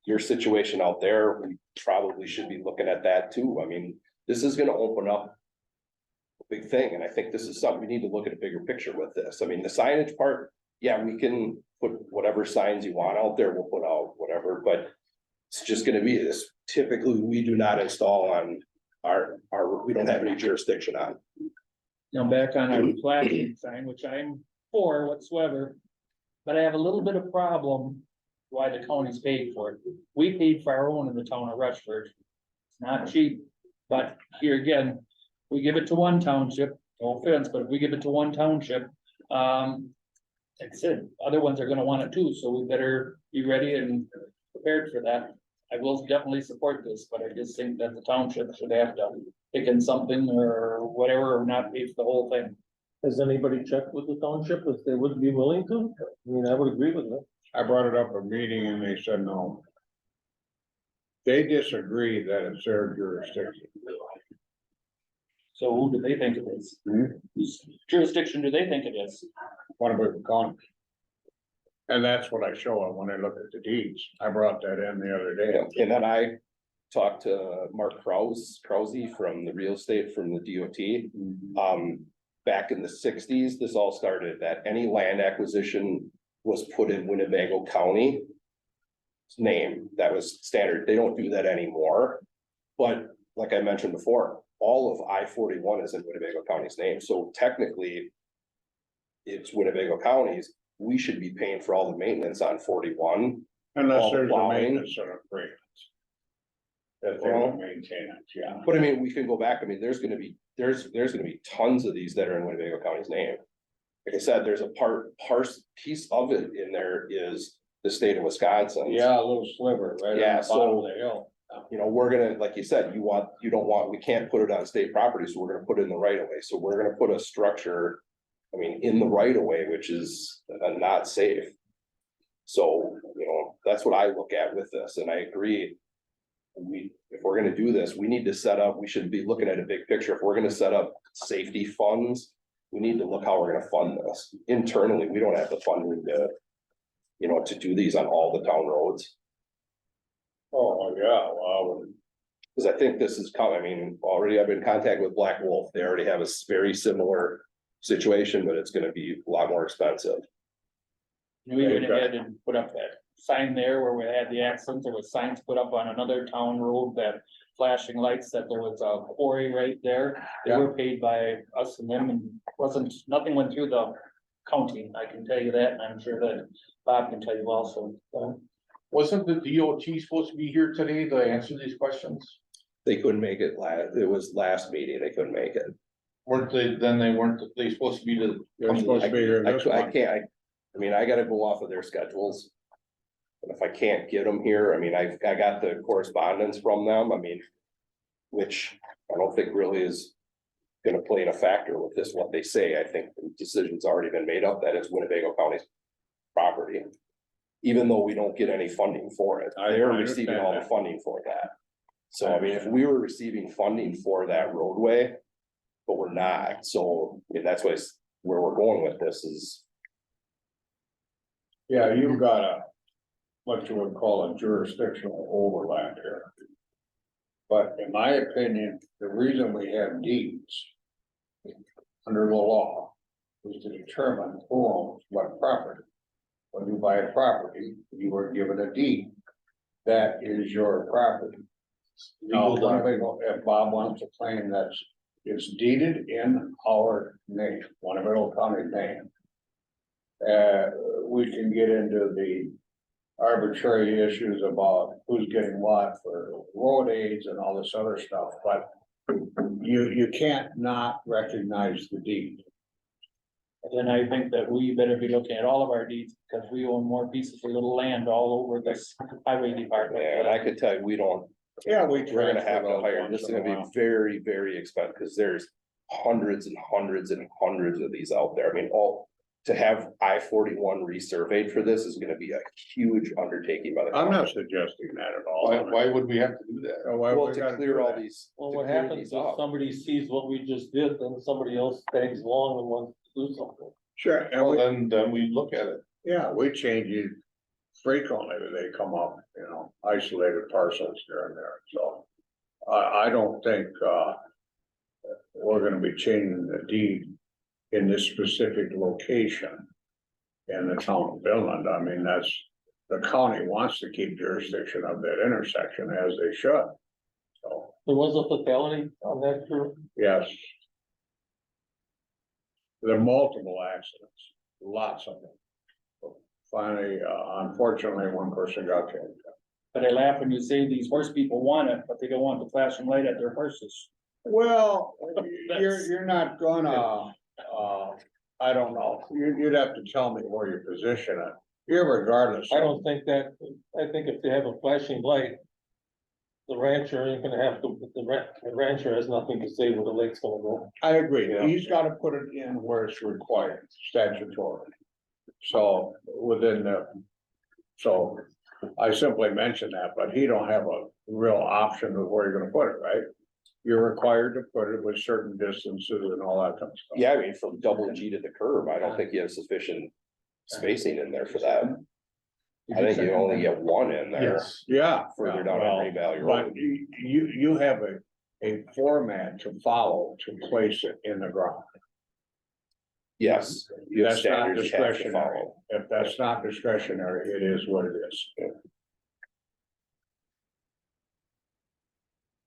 Your situation out there, we probably should be looking at that too. I mean, this is gonna open up. A big thing, and I think this is something we need to look at a bigger picture with this. I mean, the signage part, yeah, we can put whatever signs you want out there, we'll put out whatever, but. It's just gonna be this, typically, we do not install on we don't have any jurisdiction on. Now back on our flashing sign, which I'm for whatsoever. But I have a little bit of problem why the county's paid for it. We paid for our own in the town of Rushford. It's not cheap, but here again, we give it to one township, no offense, but if we give it to one township. Like I said, other ones are gonna want it too, so we better be ready and prepared for that. I will definitely support this, but I just think that the township should have to pick in something or whatever, or not pay for the whole thing. Has anybody checked with the township if they would be willing to? I mean, I would agree with that. I brought it up at a meeting and they said no. They disagree that it's their jurisdiction. So who do they think it is? Whose jurisdiction do they think it is? What about the county? And that's what I show them when I look at the deeds. I brought that in the other day. And then I talked to Mark Krause from the real estate from the DOT. Back in the sixties, this all started that any land acquisition was put in Winnebago County. Name, that was standard. They don't do that anymore. But like I mentioned before, all of I-41 is in Winnebago County's name, so technically. It's Winnebago County's, we should be paying for all the maintenance on 41. Unless All there's a plowing. maintenance agreement. That they don't maintain it, yeah. But I mean, we can go back, I mean, there's gonna be tons of these that are in Winnebago County's name. Like I said, there's a piece of it in there is the state of Wisconsin. Yeah, a little sliver, right? Yeah, On the bottom of so- the hill. You know, we're gonna, like you said, you don't want, we can't put it on state property, so we're gonna put it in the right of way, so we're gonna put a structure. I mean, in the right of way, which is not safe. So, you know, that's what I look at with this, and I agree. If we're gonna do this, we need to set up, we should be looking at a big picture. If we're gonna set up safety funds, we need to look how we're gonna fund this. Internally, we don't have the funding to, you know, to do these on all the town roads. Oh, yeah, well, Cause I think this is coming, I mean, already I've been in contact with Black Wolf, they already have a very similar situation, but it's gonna be a lot more expensive. We went ahead and put up that sign there where we had the accident. There was signs put up on another town road that flashing lights that there was a quarry right there. They were paid by us and them, and nothing went through the county, I can tell you that, and I'm sure that Bob can tell you also. Wasn't the DOT supposed to be here today to answer these questions? They couldn't make it it was last meeting, they couldn't make it. Weren't they supposed to be the? they're supposed to be here this I month. can't, I mean, I gotta go off of their schedules. And if I can't get them here, I mean, I got the correspondence from them, I mean. Which I don't think really is gonna play in a factor with this, what they say, I think the decision's already been made up that it's Winnebago County's property. Even though we don't get any funding for it, I they're understand receiving all the that. funding for that. So I mean, if we were receiving funding for that roadway, but we're not, so I mean, that's where we're going with this is. Yeah, you've got what you would call a jurisdictional overlap here. But in my opinion, the reason we have deeds under the law is to determine who owns what property. When you buy a property, you are given a deed. That is your property. Now, if Bob wants to claim that it's deeded in our name, Winnebago County name. We can get into the arbitrary issues about who's getting what for road aids and all this other stuff, but you can't not recognize the deed. And then I think that we better be looking at all of our deeds, because we own more pieces of little land all over this highway department. And I could tell you, Yeah, we're gonna have to hire, this is gonna be very, very expensive, because there's hundreds and hundreds and hundreds of these out there. I mean, to have I-41 resurveyed for this is gonna be a huge undertaking by the. I'm county. not suggesting that at all. Why would we have to do that? Why Well, we to gotta clear do all that? these. Well, to what clear happens these if up. somebody sees what we just did, then somebody else tags along and wants to do something? Sure, and Well, we, then we look at it. yeah, we change it frequently, they come up, isolated parcels here and there, so. I don't think, we're gonna be changing the deed in this specific location in the town of Billund. I mean, the county wants to keep jurisdiction of that intersection as they should. So, There was a fatality on that crew. yes. There are multiple accidents, lots of them. Finally, unfortunately, one person got killed. But I laugh when you say these horse people want it, but they don't want the flashing light at their horses. Well, you're not gonna, I don't know, you'd have to tell me where you position it, irregardless. I don't think that, I think if they have a flashing light, the rancher ain't gonna have to, the rancher has nothing to say where the lake's gonna go. I agree, Yeah. he's gotta put it in where it's required statutorily. So so I simply mentioned that, but he don't have a real option of where you're gonna put it, right? You're required to put it with certain distances and all that kind of stuff. Yeah, I mean, from double G to the curb, I don't think you have sufficient spacing in there for that. I think you only get one in there Yes. Yeah. further down well, Henry Valley But Road. you have a format to follow to place it in the ground. Yes, you have That's not standards you have to discretionary. follow. If that's not discretionary, it is what it is.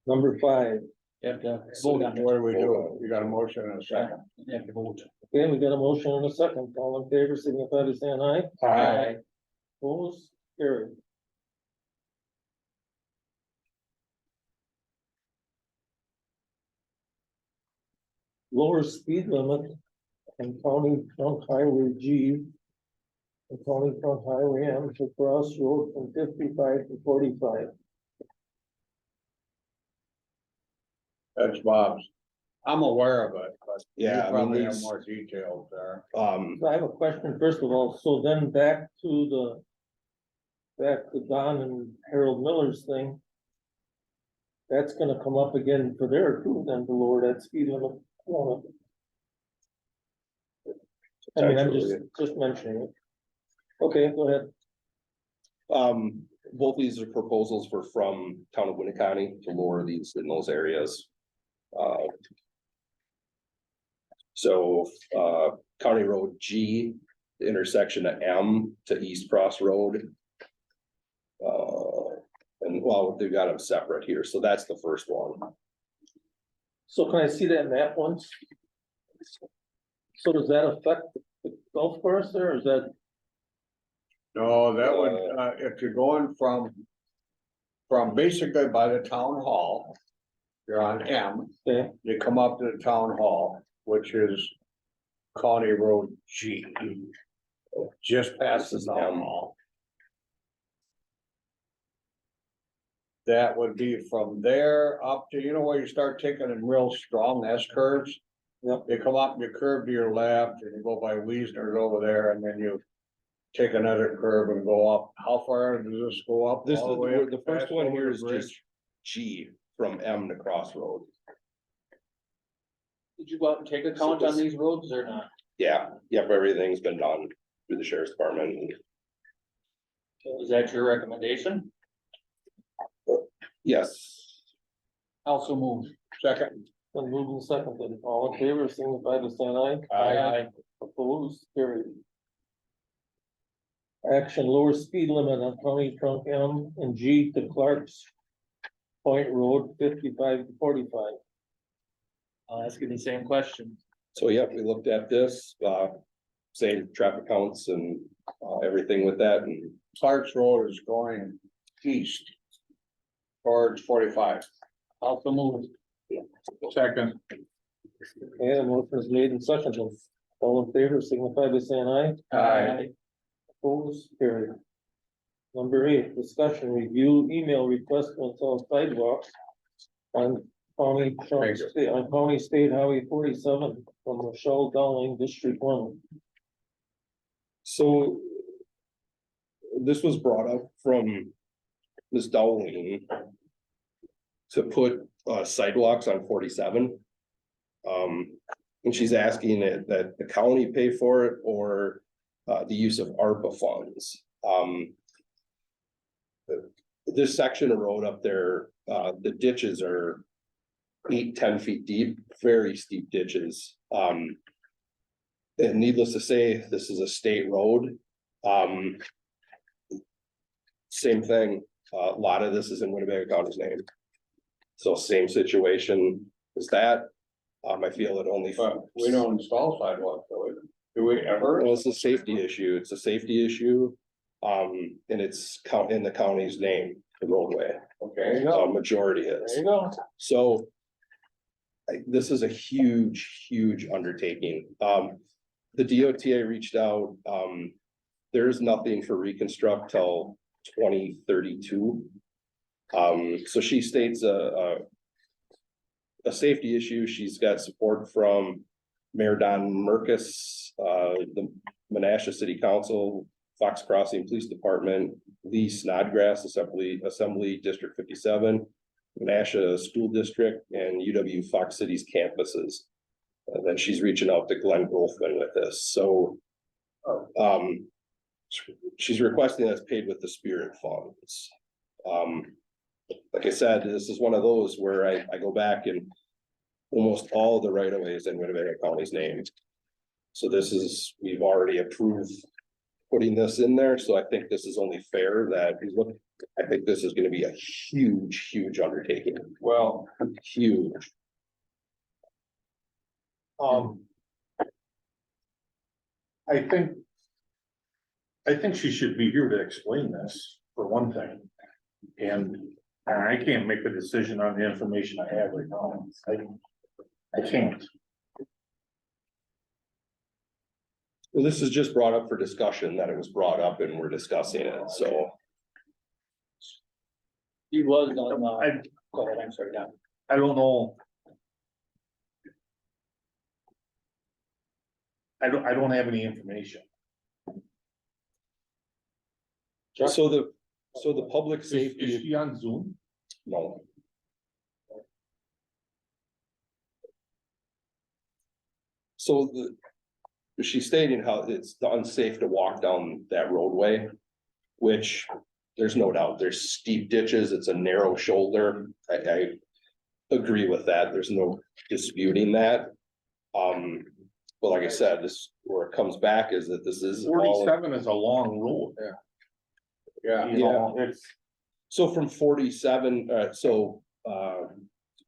Number 5, You have to vote on it. What do we do? You got a motion and a second? You have to vote. okay, we got a motion and a second, all in favor, signify by saying aye. Aye. Opposed, carried. Lower speed limit on County Front Highway G. And County Front Highway M to cross road from 55 to 45. That's Bob's. I'm aware of it, but you Yeah, I mean, probably have these- more details there. So I have a question, first of all, so then back to Don and Harold Miller's thing. That's gonna come up again for their approval then to lower that speed limit. I mean, I'm just mentioning it. Okay, go ahead. Both these are proposals were from town of Winnebago to lower these in those areas. So, County Road G, the intersection of M to East Cross Road. And well, they've got them separate here, so that's the first one. So can I see that map once? So does that affect the golf course there, or is that, No, that would, if you're going from basically by the town hall, you're on M, okay, you come up to the town hall, which is County Road G. Just past the town hall. That would be from there up to, you know, where you start taking in real strong S curves? Yep. You come up, you curve to your left, and you go by Wiesner's over there, and then you take another curve and go up. How far does this go up? This is All the way up the first past one over here the is bridge? just G from M to Crossroad. Did you go out and take a count on these roads or not? Yeah, yep, everything's been done through the sheriff's department. Is that your recommendation? Yes, Also move. Second. then moving seconded, all in favor, signify by saying aye. Aye. Opposed, carried. Action, lower speed limit on County Trunk M and G to Clark's Point Road, 55 to 45. I'll ask you the same question. so yep, we looked at this, same traffic counts and everything with that, and Clark's Road is going east towards 45. Also move. Second. Okay, the motion is made and seconded, all in favor, signify by saying aye. Opposed, carried. Number 8, discussion, review email request to install sidewalks on County State Highway 47 from Rochelle Dowling, District 1. so. This was brought up from Ms. Dowling to put sidewalks on 47. And she's asking that the county pay for it or the use of ARPA funds. This section of road up there, the ditches are 8-10 feet deep, very steep ditches. And needless to say, this is a state road. Same thing, a lot of this is in Winnebago County's name. So same situation as that. I feel it only. But we don't install sidewalks, do we ever? Well, it's a safety issue. It's a safety issue. And it's in the county's name, the roadway, Okay. majority is. There you go. So. This is a huge undertaking. The DOTA reached out, there's nothing for reconstruct till 2032. So she states a safety issue. She's got support from Mayor Don Merkus, the Menasha City Council, Fox Crossing Police Department, Lee Snodgrass Assembly District 57, Menasha School District, and UW Fox City's campuses. And then she's reaching out to Glenn Golfman with this, so. She's requesting that's paid with the Spirit funds. Like I said, this is one of those where I go back and almost all the right of ways in Winnebago County's name. So this is, we've already approved putting this in there, so I think this is only fair that we look. I think this is gonna be a huge undertaking, Well, huge. I think she should be here to explain this, for one thing. And I can't make a decision on the information I have right now. I can't. Well, this is just brought up for discussion, that it was brought up and we're discussing it, so. He was on, I go ahead, I'm sorry, Don. I don't know I don't have any information. So the public Is safety, she on Zoom? no. So she's stating how it's unsafe to walk down that roadway, which there's no doubt, there's steep ditches, it's a narrow shoulder. I agree with that, there's no disputing that. But like I said, this, where it comes back is that this is all, 47 is a long road. Yeah, You know, it's, so from 47,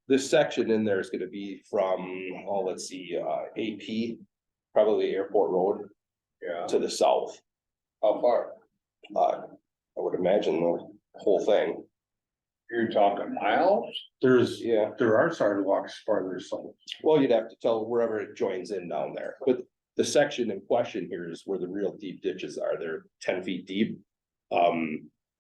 this section in there is gonna be from, oh, let's see, AP, probably Airport Road yeah, to the south. how far? I would imagine the whole thing, You're talking miles? yeah. there are sidewalks farther south. Well, you'd have to tell wherever it joins in down there, but the section in question here is where the real deep ditches are, they're 10 feet deep.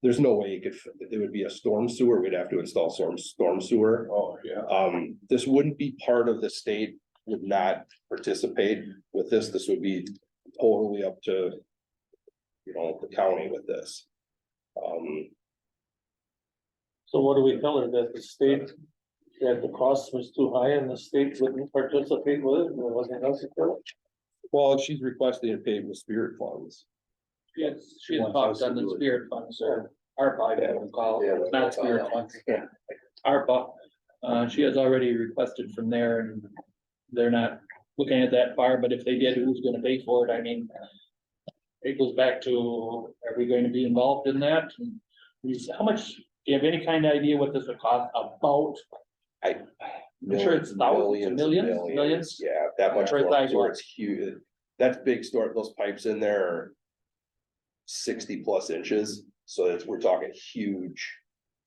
There's no way you could, it would be a storm sewer, we'd have to install storm sewer. Oh, yeah. This wouldn't be part of the state, would not participate with this would be totally up to, you know, the county with this. So what do we tell her, that the state, that the cost was too high and the state wouldn't participate with it, and it wasn't necessary? Well, she's requesting to pay with spirit funds. She had talked on the spirit funds, or ARPA, I would call Yeah, it, not spirit funds, yeah. ARPA, she has already requested from there, and they're not looking at that far, but if they did, who's gonna pay for it? I mean, it goes back to, are we going to be involved in that? And how much, do you have any kind of idea what this would cost about? I'm sure it's thousands, millions? Yeah, that much For a more, so sidewalk. it's huge, that's big store, those pipes in there are 60+ inches, so it's, we're talking huge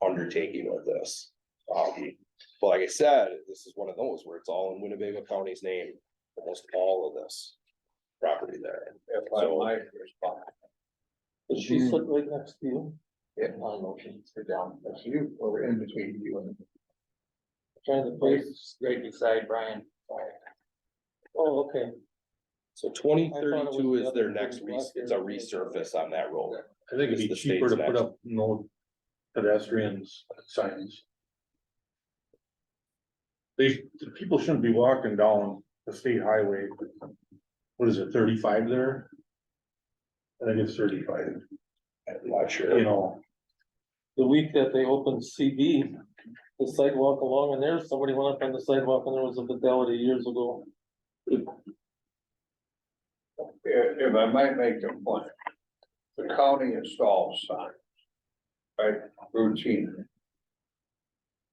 undertaking with this. But like I said, this is one of those where it's all in Winnebago County's name, almost all of this property there. If I might respond. Is she sitting right next to you? Yeah, I know, sit down, that's you, or in between you and. Trying to place, Right beside Brian. oh, okay. So I thought it 2032 was the is their other next one left it's a there. resurface on that road. I think it'd be It's the cheaper to state's put next. up no pedestrians signs. The people shouldn't be walking down the state highway. What is it, 35 there? I think it's 35, I'm not sure. you know, The week that they opened CD, the sidewalk along in there, somebody went up on the sidewalk and there was a fatality years ago. If I might make a point, the county installs signs, right, routinely.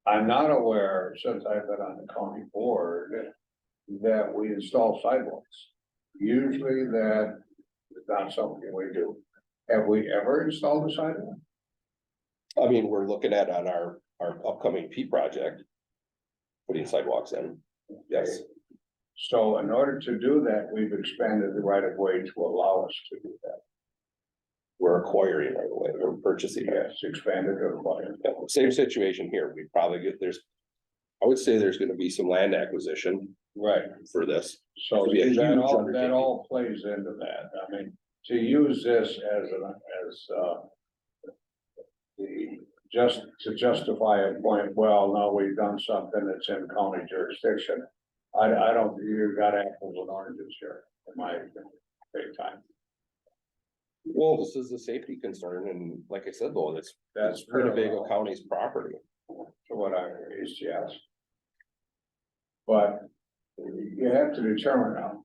I'm not aware, since I've been on the county board, that we install sidewalks. Usually that is not something we do. Have we ever installed a sidewalk? I mean, we're looking at on our upcoming P project. Putting sidewalks in, yes, So in order to do that, we've expanded the right of way to allow us to do that. we're acquiring right away, we're purchasing it. Yes, expanded or acquired. Yeah, same situation here, we probably get, I would say there's gonna be some land acquisition Right. for this. So It'd be a that huge all, undertaking. that all plays into that. I mean, to use this just to justify a point, well, no, we've done something that's in county jurisdiction. I don't, you've got apples and oranges here, in my opinion, big time. Well, this is a safety concern, and like I said, though, it's That's Winnebago parallel County's property. to what I raised, yes. But you have to determine now.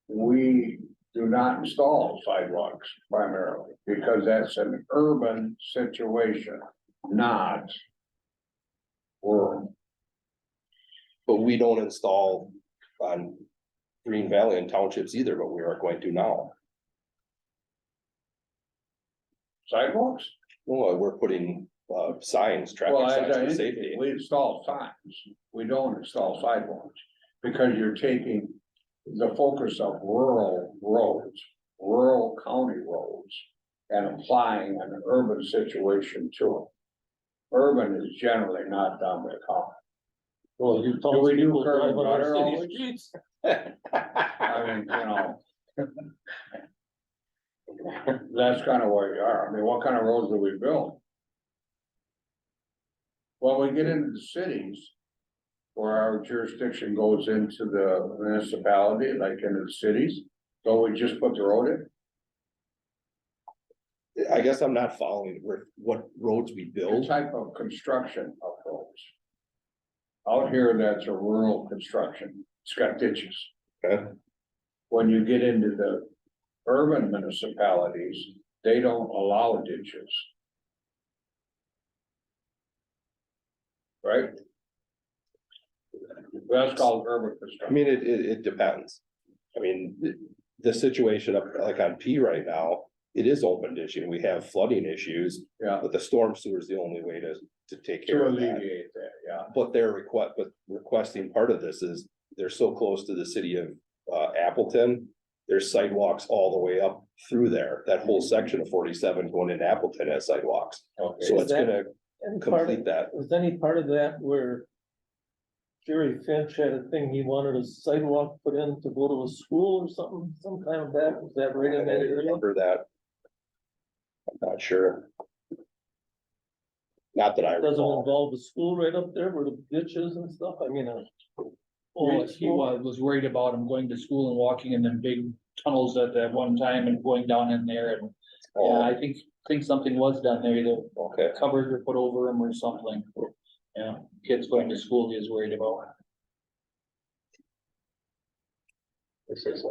We do not install sidewalks primarily, because that's an urban situation, not rural. But we don't install on Green Valley and townships either, but we are going to now. Sidewalks? Well, we're putting signs, Well, traffic as signs I for indicated, safety. we install signs, we don't install sidewalks, because you're taking the focus of rural roads, rural county roads, and applying an urban situation to them. Urban is generally not done by county. Well, you Do told we do people curb drive and on our gutter city always? streets. I mean, that's kind of where you are. I mean, what kind of roads do we build? Well, we get into the cities where our jurisdiction goes into the municipality, like into the cities. So we just put the road in, I guess I'm not following where, what roads we the build. type of construction of roads. Out here, that's a rural construction. It's got ditches. Okay. When you get into the urban municipalities, they don't allow ditches. Right? That's called urban I construction. mean, it depends. I mean, the situation up like on P right now, it is open ditching. We have flooding issues, Yeah, but the storm sewer is the only way to take care to of that. alleviate that, yeah. But requesting part of this is they're so close to the city of Appleton. There's sidewalks all the way up through there. That whole section of 47 going into Appleton has sidewalks. Okay. So Is it's that- gonna Any part complete of, that. was any part of that where Jerry Finch had a thing, he wanted a sidewalk put in to go to a school or something, some kind of that, was that right I in that don't area? remember that. I'm not sure. Not that I Doesn't recall. involve the school right up there where the ditches and stuff, I mean, oh, He was worried about him going to school and walking in the big tunnels at that one time and going down in there and. Yeah, I think something was done there, either Okay. covers were put over him or something. Yeah, kids going to school he was worried about. This is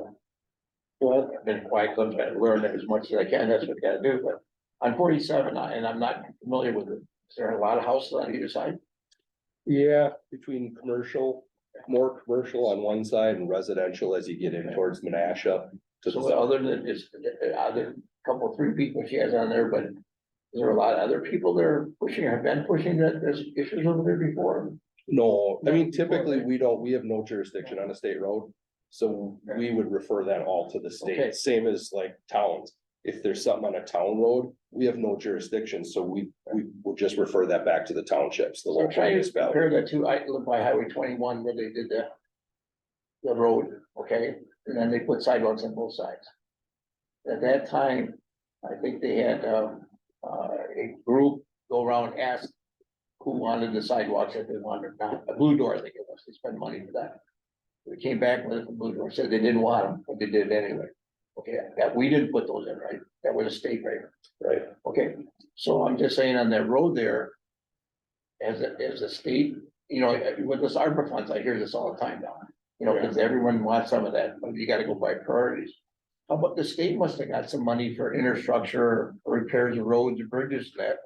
I've been quiet, so I'm trying to learn as much as I can, that's what I gotta do, but on 47, and I'm not familiar with it, is there a lot of houses on either side? Yeah, between commercial, more commercial on one side and residential as you get in towards Menasha. To the So south. other than just, other couple, three people she has on there, but is there a lot of other people that are pushing, have been pushing that there's issues over there before? No, I mean, Not before, typically, right? we have no jurisdiction on a state road. So we would refer that all to the Okay. state, same as like towns. If there's something on a town road, we have no jurisdiction, so we will just refer that back to the townships, the So I'm local trying to municipality. compare that to, I live by Highway 21 where they did the road, okay, and then they put sidewalks on both sides. At that time, I think they had, a group go around, and ask who wanted the sidewalks, if they wanted or not, a Blue Door, I think it was, they spent money for that. We came back with it, the Blue Door said they didn't want them, but they did it anyway. Okay, that, we didn't put those in, right? That was a state right? Right, Okay, so I'm just saying on that road there. As a state, you know, with this ARPA funds, I hear this all the time now. You know, because everyone wants some of that, but you gotta go by priorities. How about the state must have got some money for infrastructure, repairs of roads and bridges that.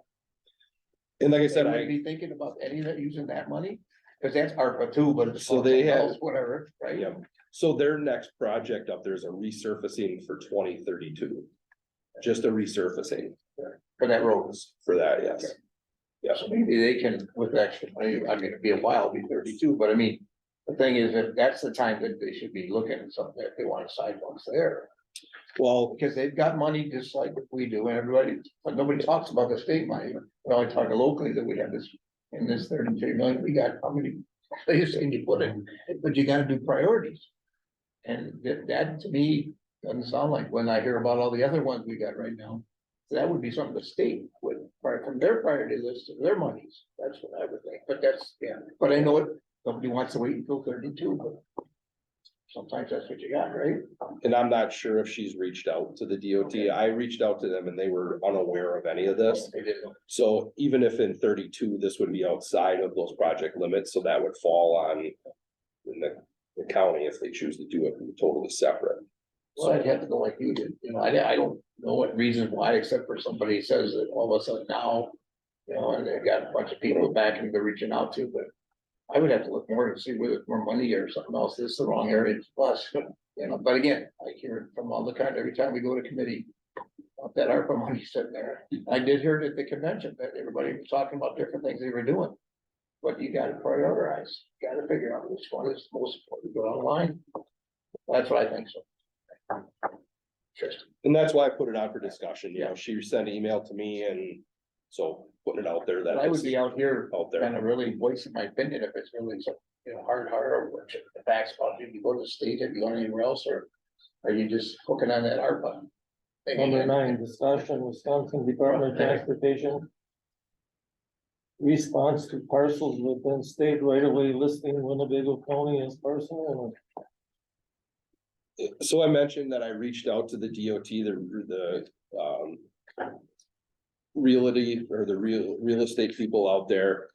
and like I They said, might be thinking about any of that, using that money, because that's ARPA too, but it's. So they something had- else, Whatever, right? yeah, so their next project up there is a resurfacing for 2032. Just a resurfacing For that road. for that, yes. Yeah, So maybe they can, with extra money, I mean, it'd be a while, it'll be 32, but I mean. The thing is that that's the time that they should be looking at something if they want sidewalks there. well, Because they've got money just like we do, and everybody, but nobody talks about the state money. We only talk locally that we have this, in this 33 million, we got how many places can you put in, but you gotta do priorities. And that to me doesn't sound like when I hear about all the other ones we got right now. So that would be something the state would, from their priority list of their monies, that's what I would think, but that's, yeah, but I know it, nobody wants to wait until 32, but. Sometimes that's what you got, right? and I'm not sure if she's reached out to the DOT. I reached out to them and they were unaware of any of this. They didn't. So even if in 32, this would be outside of those project limits, so that would fall on in the county if they choose to do it totally separate. Well, I'd have to go like you did, you know, I don't know what reason why, except for somebody says that all of a sudden now. You know, and they've got a bunch of people back and they're reaching out to, but. I would have to look more and see whether it's more money or something else, this is the wrong area to us, you know, but again, I hear it from all the kind, every time we go to committee. That ARPA money sitting there, I did hear it at the convention, that everybody was talking about different things they were doing. But you gotta prioritize, you gotta figure out which one is most important, go online. That's what I think so. Interesting. And that's why I put it on for discussion, you know, she sent an email to me and so putting it out there that. But I would be out here Out there. kind of really voicing my opinion if it's really so, hard, or the facts about it. You go to the state, have you gone anywhere else, or are you just hooking on that art button? Number 9, discussion, Wisconsin Department of Transportation. Response to parcels within state right of way listing Winnebago County as parcel owner. So I mentioned that I reached out to the DOT, the realty or the real estate people out there.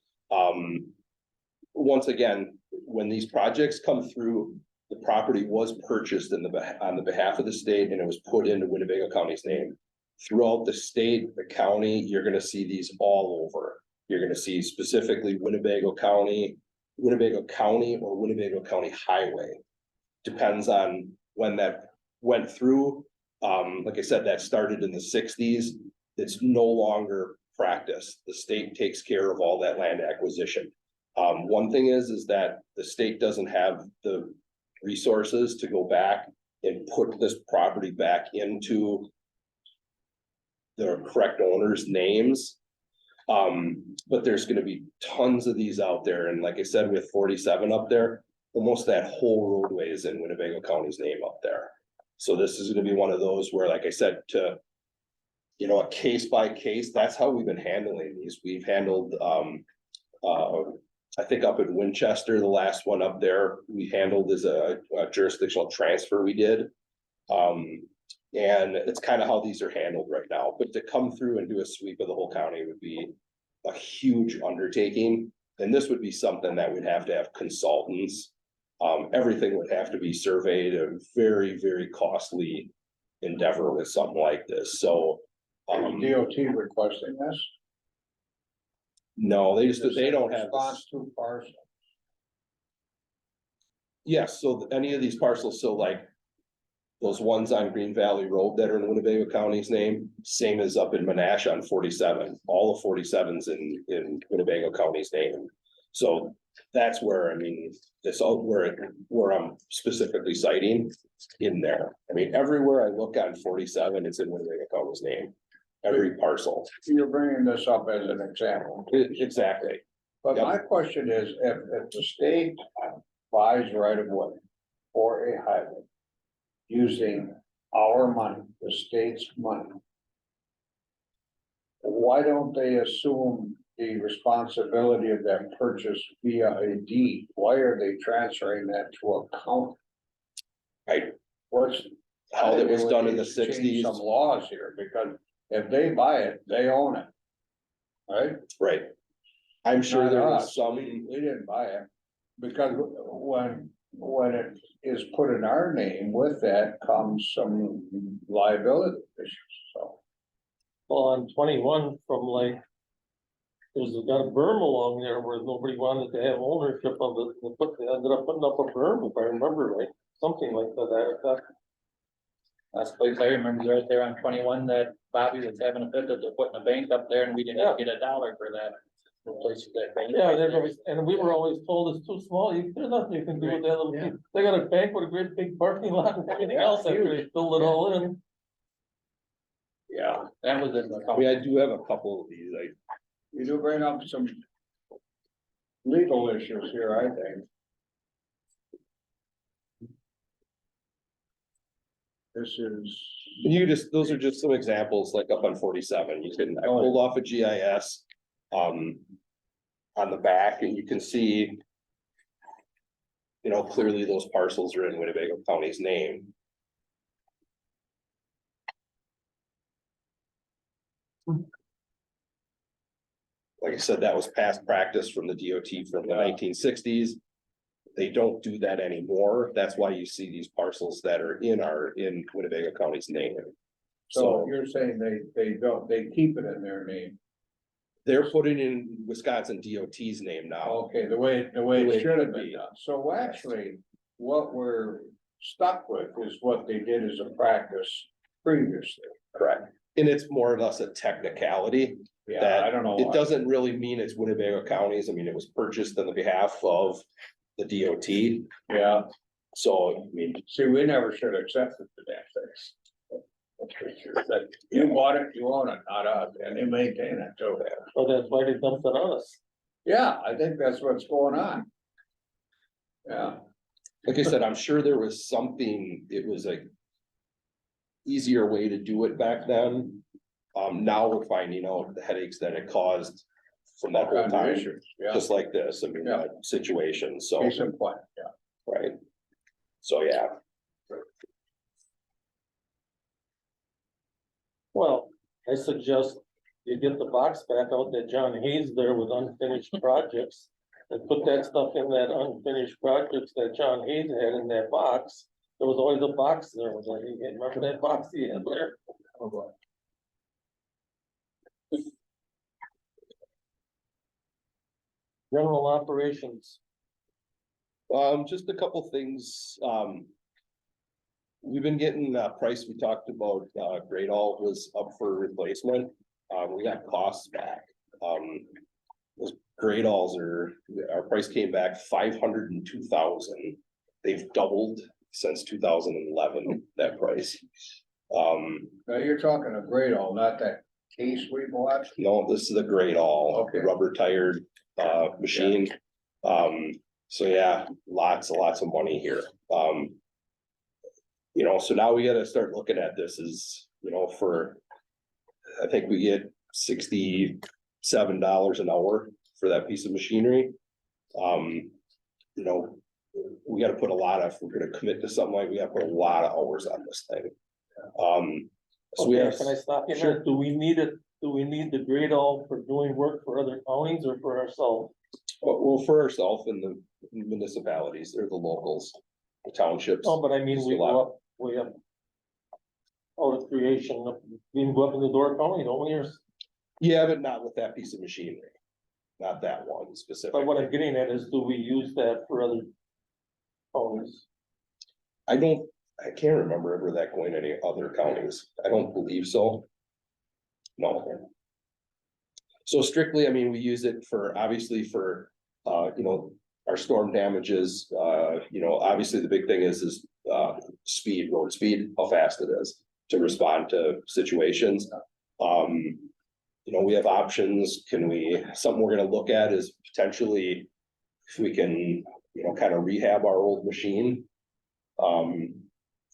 Once again, when these projects come through, the property was purchased on the behalf of the state, and it was put into Winnebago County's name. Throughout the state, the county, you're gonna see these all over. You're gonna see specifically Winnebago County or Winnebago County Highway. Depends on when that went through. Like I said, that started in the 60s. It's no longer practice. The state takes care of all that land acquisition. One thing is that the state doesn't have the resources to go back and put this property back into the correct owners' names. But there's gonna be tons of these out there, and like I said, we have 47 up there. Almost that whole roadway is in Winnebago County's name up there. So this is gonna be one of those where, like I said, a case by case, that's how we've been handling these. We've handled, I think up in Winchester, the last one up there, we handled as a jurisdictional transfer we did. And it's kind of how these are handled right now, but to come through and do a sweep of the whole county would be a huge undertaking. And this would be something that would have to have consultants. Everything would have to be surveyed, a very, very costly endeavor with something like this, so. DOT requesting this? No, they don't have. Response to parcel. Yes, so any of these parcels, so like. Those ones on Green Valley Road that are in Winnebago County's name, same as up in Menasha on 47, all of 47's in Winnebago County's name. So that's where, I mean, it's all where I'm specifically citing in there. I mean, everywhere I look on 47, it's in Winnebago County's name, every parcel. You're bringing this up as an example. Exactly. But Yep. my question is, if the state buys right of way for a highway using our money, the state's money, why don't they assume the responsibility of that purchase via a deed? Why are they transferring that to a county? Right. What's How it was done in the Change 60s. Some laws here, because if they buy it, they own it. Right? Right. I'm sure Not there was us. some. We didn't buy it, because when it is put in our name, with that comes some liability issues, so. Well, on 21 from like. There's got a berm along there where nobody wanted to have ownership of it. They ended up putting up a berm, if I remember right, something like that. Last place I remember is right there on 21 that Bobby was having a fit that they're putting a bank up there and we didn't get $1 for that. Replacing that bank. Yeah, there's always, and we were always told it's too small, there's nothing you can do with that little, Yeah. they got a bank with a great big parking lot and everything else after they filled it all in. Yeah, that was in the. I mean, I do have a couple of these, You do bring up some legal issues here, I think. This is. those are just some examples, like up on 47, I pulled off a GIS. On the back, and you can see. Clearly those parcels are in Winnebago County's name. Like I said, that was past practice from the DOT from the 1960s. They don't do that anymore. That's why you see these parcels that are in Winnebago County's name. So you're saying they keep it in their name? They're putting in Wisconsin DOT's name now. Okay, the way it should have been done. So actually, what we're stuck with is what they did as a practice previously. Correct. And it's more or less a technicality. Yeah, That I don't know. It doesn't really mean it's Winnebago County's. I mean, it was purchased on the behalf of the DOT. Yeah, So, I mean, see, we never should have accepted the damn things. But you bought it, you own it, not us, and you maintain it too. So that's why they dumped it on us. Yeah, I think that's what's going on. Yeah, Like I said, I'm sure there was something, it was a easier way to do it back then. Now we're finding out the headaches that it caused from that all whole kinds of time, issues, yeah, just like this, I mean, Yeah. situation, so, case in point, yeah. right? So, yeah, Well, I suggest you get the box back out that John Hayes there with unfinished projects. And put that stuff in that unfinished projects that John Hayes had in that box. There was always a box there, remember that box he had there? General operations, just a couple things, we've been getting a price, we talked about, Great All was up for replacement, we got costs back. Those Great Alls our price came back 502,000, they've doubled since 2011, that price. Now, you're talking a Great All, not that case we bought. No, this is the Great All, the Okay. rubber tired, machine. So yeah, lots of money here. You know, so now we gotta start looking at this as, you know, I think we get $67 an hour for that piece of machinery. You know, we gotta put if we're gonna commit to something like, we gotta put a lot of hours on this thing. So we okay, have, can I stop you Sure. there? Do we need it, do we need the grade all for doing work for other counties or for ourselves? well, for ourselves and the municipalities, they're the locals, the townships. Oh, but I mean, Just a we lot. go up, we have. Out of creation, we can go up in the door county, don't we, or, Yeah, but not with that piece of machinery. Not that one but specifically. what I'm getting at is, do we use that for other counties? I can't remember ever that going to any other counties. I don't believe so. No. So strictly, I mean, we use it obviously for, you know, our storm damages, you know, obviously the big thing is speed, road speed, how fast it is to respond to situations. You know, we have options. Something we're gonna look at is potentially if we can, you know, kind of rehab our old machine.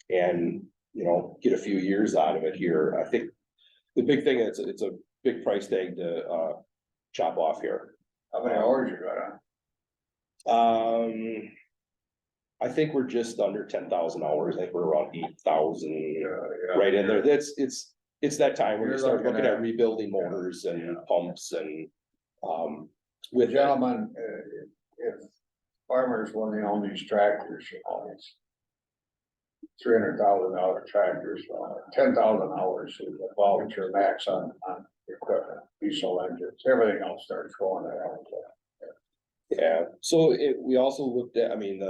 And, you know, get a few years out of it here. I think the big thing is it's a big price tag to chop off here. How many hours you got on? I think we're just under 10,000 hours. I think we're around 8,000 Yeah. right in there. It's that time when you You're start looking looking at at- rebuilding motors and pumps and, with that. Gentlemen, if farmers, when they own these tractors, you know, it's $300,000 tractors, 10,000 hours is a volunteer max on equipment, diesel engines, everything else starts going out. Yeah, so we also looked at, I mean,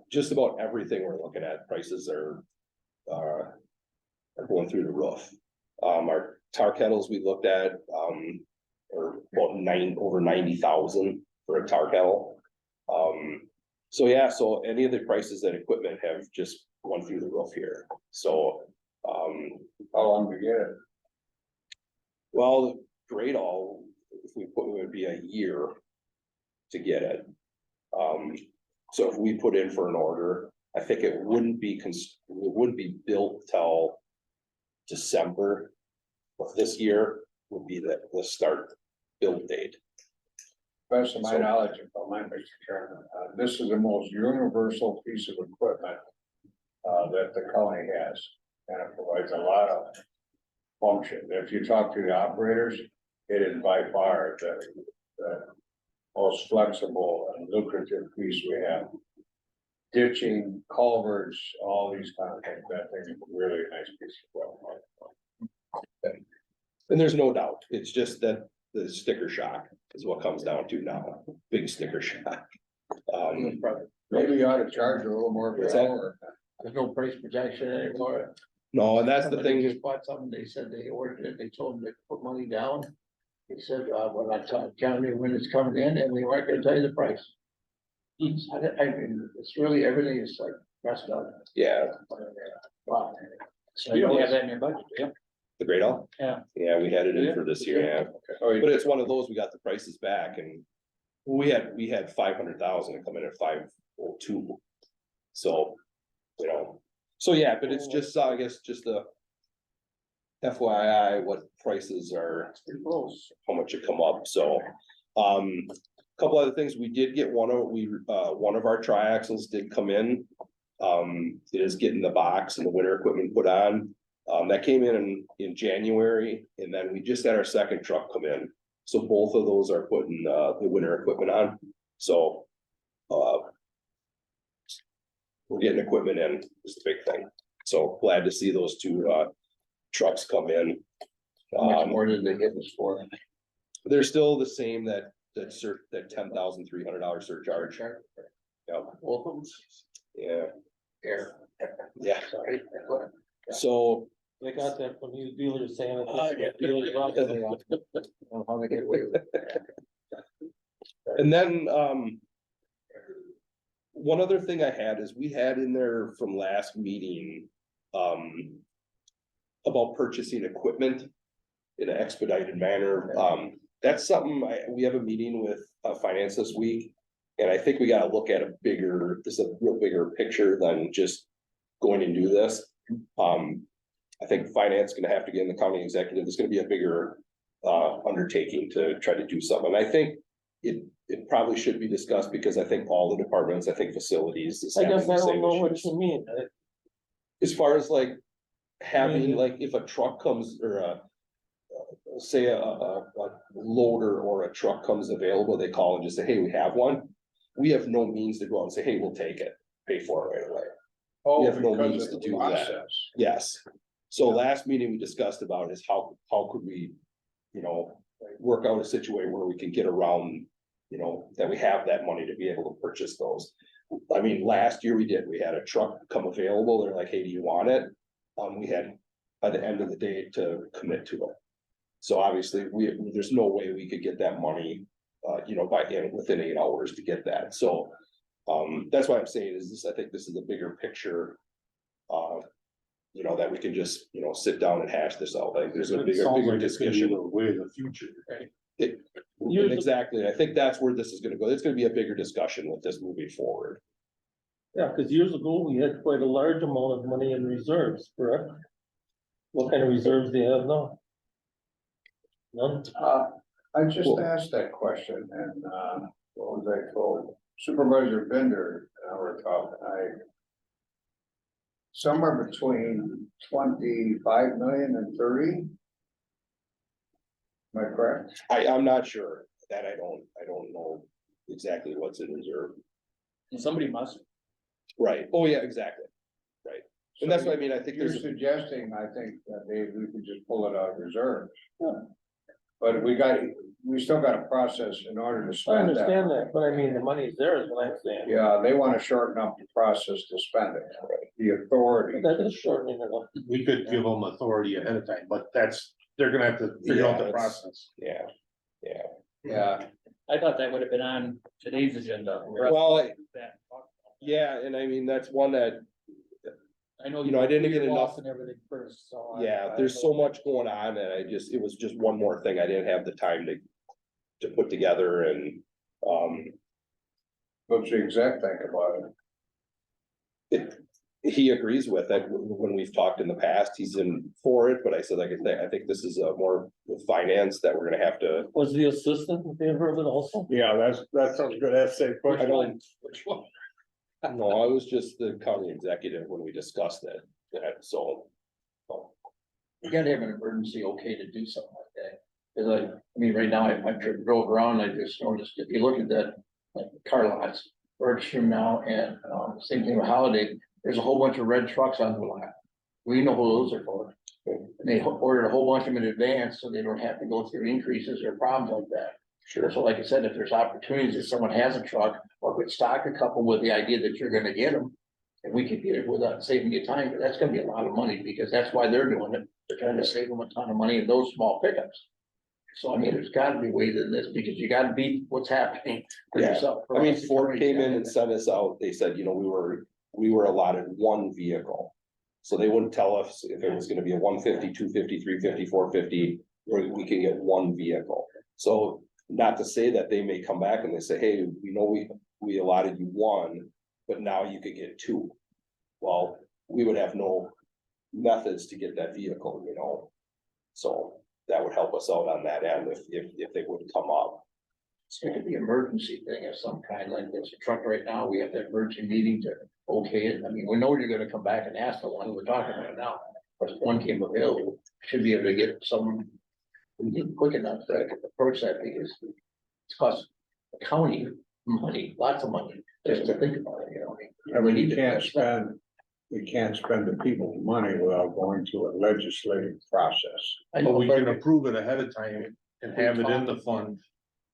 just about everything we're looking at, prices are going through the roof. Our tar kettles we looked at, are about over 90,000 for a tar kettle. So yeah, so any of the prices that equipment have just gone through the roof here, so, How long to get it? well, Great All, if we put, it would be a year to get it. So if we put in for an order, I think it wouldn't be built till December of this year would be the start build date. Best of my So- knowledge, if I might, Mr. Chairman, this is the most universal piece of equipment that the county has, and it provides a lot of function. If you talk to the operators, it is by far the most flexible and lucrative piece we have. Ditching, culverts, all these kind of things, that thing is really a nice piece of equipment. And there's no doubt, it's just that the sticker shock is what comes down to now, big sticker shock. Maybe you ought to charge a little more per What's that? hour. There's no price protection anymore. No, and that's the Somebody thing, just bought something, they said they ordered it, they told them to put money down. He said, well, I telling you when it's coming in, and we weren't gonna tell you the price. I mean, it's really, everything is like messed up. yeah, Wow. So you don't have that in your budget, yeah? The Great All? Yeah. Yeah, we had it in for this year, yeah. Oh, But it's one of those, we got the prices back and we had 500,000 come in at 502. So, you know, so yeah, but it's just, I guess, just the FYI, what prices are, how much it come up, so. Couple other things, we did get one of our triaxles did come in. It is getting the box and the winter equipment put on. That came in January, and then we just had our second truck come in. So both of those are putting the winter equipment on, so. We're getting equipment in, is the big thing, so glad to see those two trucks come in. How much more did they give us for? They're still the same, that $10,300 surcharge. Yeah, Both of them? yeah, Air. yeah, Sorry. so. They got that from you dealers saying Oh, yeah. it. Dealers out there. How they get away with it. And then, one other thing I had is we had in there from last meeting, about purchasing equipment in an expedited manner. That's something we have a meeting with, finance this week. And I think we gotta look at a real bigger picture than just going and do this. I think finance is gonna have to get in the county executive. It's gonna be a bigger, undertaking to try to do something. I think it probably should be discussed because I think all the departments, I think facilities. is I having guess the I don't same know what issues. you mean. As far as like having, Maybe. like, if a truck comes or say a loader or a truck comes available, they call and just say, hey, we have one. We have no means to go out and say, hey, we'll take it, pay for it right away. Oh, We have no because means of to the do that. process. Yes. So last meeting we discussed about is how could we, work out a situation where we can get around, that we have that money to be able to purchase those. I mean, last year we had a truck come available. They're like, hey, do you want it? We had by the end of the day to commit to it. So obviously there's no way we could get that money, within 8 hours to get that. So, that's why I'm saying is this, I think this is a bigger picture. That we can just, sit down and hash this out. Like there's a It sounds bigger like it's gonna be discussion. the way of the future. Exactly. I think that's where this is gonna go. It's gonna be a bigger discussion with this moving forward. Yeah, because years ago, we had quite a large amount of money in reserves, correct? What kind of reserves do you have now? None? I just Cool. asked that question and, what was I told? Supervisor Bender and I were talking, somewhere between 25 million and 30. Am I correct? I'm not sure that I don't know exactly what's in reserve. Somebody must. Right. Oh, yeah, exactly. Right. And that's what I mean. I think You're there's, suggesting, I think, that Dave, we could just pull it out of reserve. But we still got a process in order to I spend that. understand that, but I mean, the money's there is what I'm saying. Yeah, they want to shorten up the process to spend it, the authority. That is shortening it up. We could give them authority ahead of time, but they're gonna have to figure out Yeah, the it's- process. yeah. Yeah, I thought that would have been on today's agenda. Well, That- Yeah, and I mean, that's one that, I know. I didn't get you're enough. off and everything first, so. yeah, there's so much going on and it was just one more thing I didn't have the time to put together and, what's the exec think about it? he agrees with it. When we've talked in the past, he's in for it, but I said, I think this is a more with finance that we're gonna have to. Was the assistant in favor of it also? Yeah, that sounds good. That's safe. I don't, no, I was just the county executive when we discussed it, so. You gotta have an emergency okay to do something like that. Cause I mean, right now, I drove around, I just noticed, if you look at that, like car lots, Bergstrom now and, same thing with Holiday, there's a whole bunch of red trucks on the lot. We know who those are for. And they ordered a whole bunch of them in advance, so they don't have to go through increases or problems like that. Sure. So like I said, if there's opportunities, if someone has a truck, or could stock a couple with the idea that you're gonna get them. And we could get it without saving you time, but that's gonna be a lot of money, because that's why they're doing it. They're trying to save them a ton of money in those small pickups. So I mean, there's gotta be ways in this, because you gotta beat what's happening for Yeah. yourself. I mean, Ford came in and sent us out, they said, we were allotted one vehicle. So they wouldn't tell us if it was gonna be a 150, 250, 350, 450, or we could get one vehicle. So not to say that they may come back and they say, hey, we know we allotted you one, but now you could get two. Well, we would have no methods to get that vehicle, you know? So that would help us out on that end if they would come up. So it could be emergency thing of some kind, like there's a truck right now, we have that emergency meeting to okay it. I mean, we know you're gonna come back and ask the one we're talking about now. But if one came available, should be able to get someone quick enough that I can approach that because it's cost the county money, lots of money, just to think about it, you know. I mean, you to can't test that. spend, you can't spend the people's money without going through a legislative process. I But know, we but can approve it ahead of time and have it in the fund.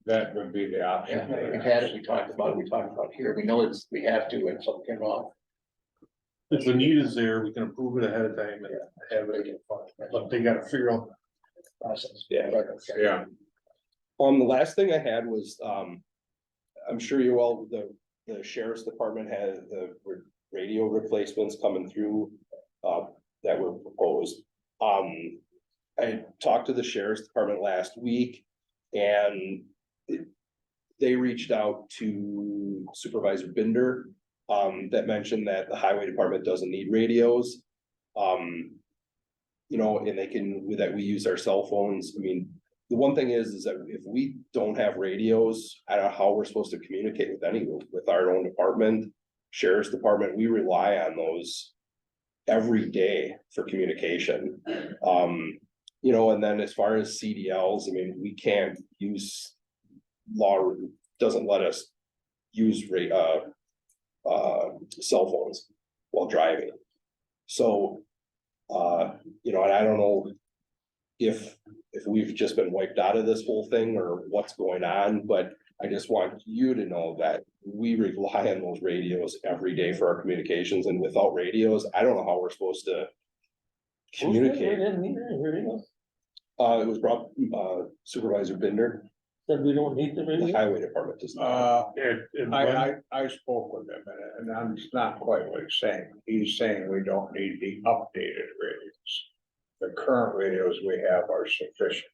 That would be the option. yeah, we've had it, we talked about here, we know it's, we have to, and something came off. If the need is there, we can approve it ahead of time and have it in the fund. But they gotta figure out. Process. Yeah. Yeah, The last thing I had was, I'm sure you all, the sheriff's department had the radio replacements coming through, that were proposed. I talked to the sheriff's department last week and they reached out to Supervisor Binder, that mentioned that the highway department doesn't need radios. You know, and they can, that we use our cell phones. I mean, the one thing is that if we don't have radios, I don't know how we're supposed to communicate with anyone, with our own department, sheriff's department, we rely on those every day for communication. You know, and then as far as CDLs, I mean, we can't use, law doesn't let us use cell phones while driving. So, you know, and I don't know if we've just been wiped out of this whole thing or what's going on, but I just want you to know that we rely on those radios every day for our communications, and without radios, I don't know how we're supposed to communicate. It was brought, Supervisor Binder, Said we don't need the the radio. highway department does not. I spoke with him and I'm not quite what he's saying. He's saying we don't need the updated radios. The current radios we have are sufficient.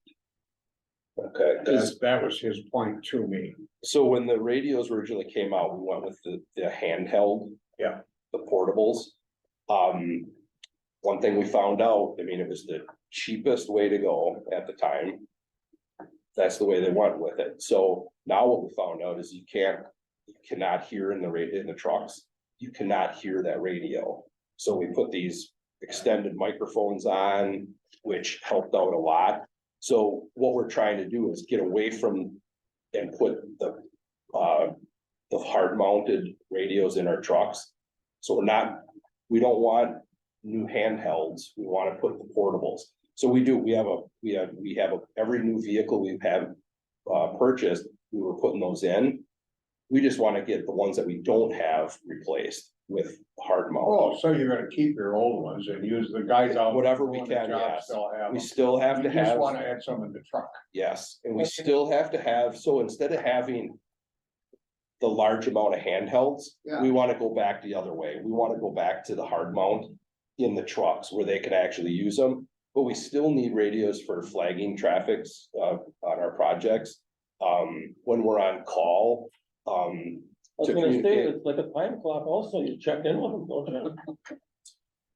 Okay, because That was his point to me. so when the radios originally came out, we went with the handheld. Yeah. The portables. One thing we found out, I mean, it was the cheapest way to go at the time. That's the way they went with it. So now what we found out is you cannot hear in the trucks. You cannot hear that radio. So we put these extended microphones on, which helped out a lot. So what we're trying to do is get away from and put the hard mounted radios in our trucks. So we don't want new handhelds. We want to put the portables. So we have every new vehicle we've purchased, we were putting those in. We just want to get the ones that we don't have replaced with hard mount. Oh, so you're gonna keep your old ones and use the guys out. Whatever we doing the can, job yes. Still have We them. still have to You just have, wanna add some in the truck. yes, and we still have to have, so instead of having the large amount of handhelds, Yeah. we want to go back the other way. We want to go back to the hard mount in the trucks where they can actually use them. But we still need radios for flagging traffics, on our projects. When we're on call, I was to gonna say, communicate. it's like a time clock also, you check in with them, don't you?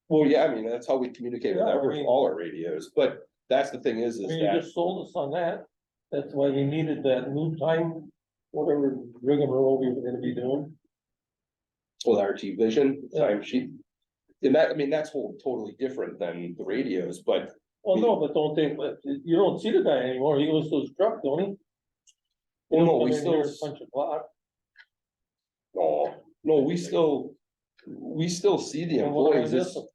Well, yeah, I mean, that's how we communicate with Yeah, I mean- all our radios, but that's the thing is I mean, you that, just sold us on that. That's why we needed that new time, whatever rigmarole we were gonna be doing. with RT Vision Yeah. time sheet. And that, I mean, that's totally different than the radios, but Well, no, but don't they, but you don't see the guy anymore, he goes to his truck, don't he? He Well, don't no, come we in here and still- punch a clock. no, we still see the Well, what am I employees. It's- missing?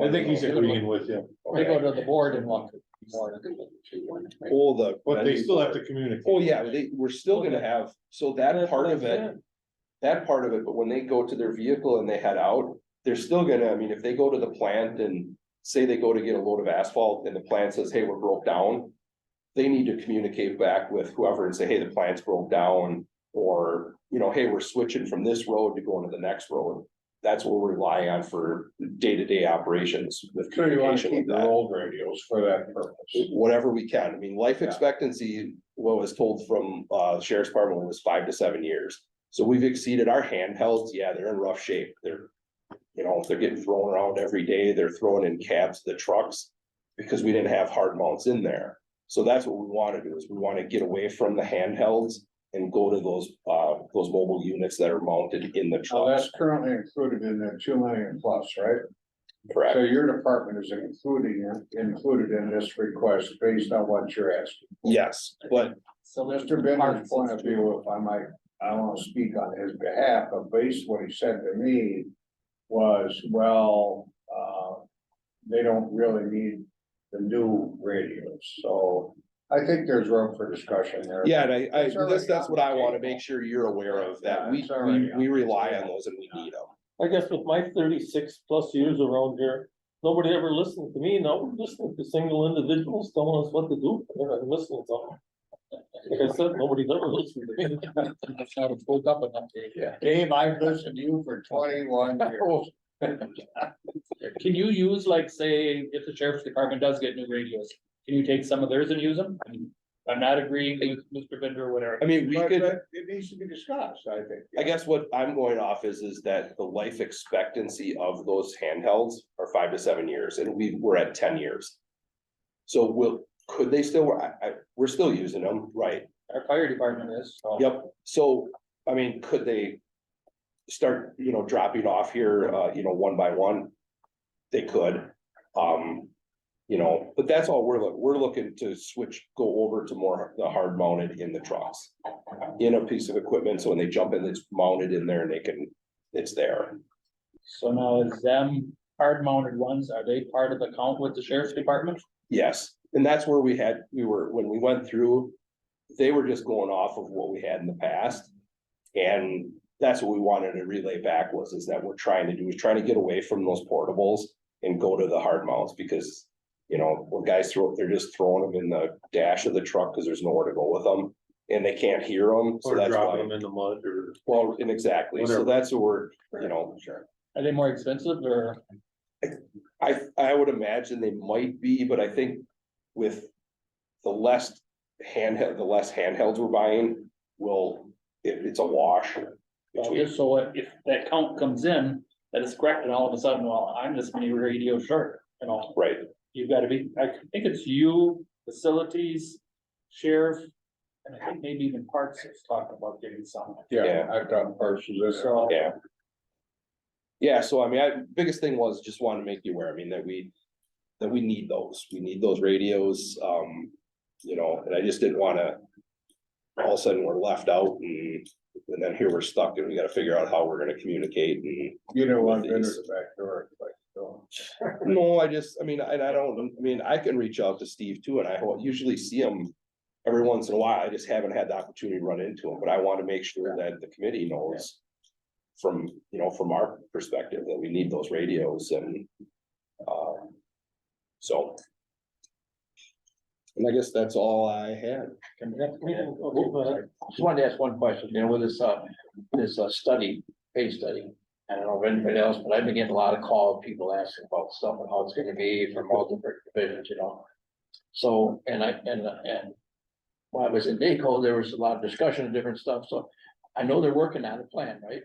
I think he's agreeing with you. They go to the board and walk. All the. But they still have to communicate. Oh, yeah, we're still gonna have, so that That's part what of I'm it, saying. but when they go to their vehicle and they head out, they're still gonna, I mean, if they go to the plant and say they go to get a load of asphalt and the plant says, hey, we're broke down. They need to communicate back with whoever and say, hey, the plant's broke down, or, you know, hey, we're switching from this road to going to the next road. that's what we're relying on for day-to-day operations with So you wanna communication keep with your that. old radios for that purpose. Whatever we can. I mean, life Yeah. expectancy, what was told from the sheriff's department was 5 to 7 years. So we've exceeded our handhelds. Yeah, they're in rough shape. They're, you know, they're getting thrown around every day. They're throwing in cabs to the trucks because we didn't have hard mounts in there. So that's what we want to do, is we want to get away from the handhelds and go to those mobile units that are mounted in the So that's trucks. currently included in the 2 million plus, right? Correct. So your department is included in this request based on what you're asking. Yes, but So Mr. Bender's point of view, if I might, I don't wanna speak on his behalf, but based what he said to me was, well, they don't really need the new radios, so I think there's room for discussion there. yeah, and It's already that's what I want to on the make sure you're aware of, that Yeah, we, it's already we on. rely on those and we need them. I guess with my 36+ years around here, nobody ever listened to me. Now we're listening to single individuals telling us what to do. They're not listening to them. Like I said, nobody's ever listened to me. That's how it spoke up enough, Dave. Yeah. Dave, I've listened to you for 21 years. Can you use, like, say, if the sheriff's department does get new radios, can you take some of theirs and use them? I'm not agreeing with Mr. Bender or whatever. I mean, we But could, it needs to be discussed, I think. I guess what I'm going off is that the life expectancy of those handhelds are 5 to 7 years, and we're at 10 years. So could they still, we're still using them, right? Our fire department is, so. Yep, so, I mean, could they start, dropping off here, one by one? They could, but that's all we're looking to go over to more the hard mounted in the trucks. In a piece of equipment, so when they jump in, it's mounted in there and it's there. So now is them hard mounted ones, are they part of the count with the sheriff's department? Yes, and that's where when we went through, they were just going off of what we had in the past. And that's what we wanted to relay back is that we're trying to get away from those portables and go to the hard mounts, because, when guys they're just throwing them in the dash of the truck because there's nowhere to go with them and they can't hear them. So Or that's dropping why, them in the mud or. well, and exactly, so Whatever. that's what we're, Sure. Are they more expensive or? I would imagine they might be, but I think with the less handhelds we're buying, it's a wash. Well, between- just so if that count comes in, that is correct, and all of a sudden, well, I'm this many radio short, Right, you've gotta be, I think it's you, facilities, sheriff. And I think maybe even parts is talking about getting some. Yeah, I've done parts of this. So, yeah. Yeah, so I mean, biggest thing was just wanted to make you aware, I mean, that we need those radios, and I just didn't wanna. All of a sudden, we're left out and then here we're stuck and we gotta figure out how we're gonna communicate and. You know what, With vendor these. the back door, like, so. No, I can reach out to Steve too, and I usually see him every once in a while. I just haven't had the opportunity to run into him, but I want to make sure that the committee knows. From our perspective, that we need those radios and, so. And I guess that's all I had. Okay, go ahead. Just wanted to ask one question, with this study, pay study. I don't know if anybody else, but I've been getting a lot of calls, people asking about stuff and how it's gonna be from all different divisions, So, and while I was in NACO, there was a lot of discussion of different stuff, so I know they're working on a plan, right?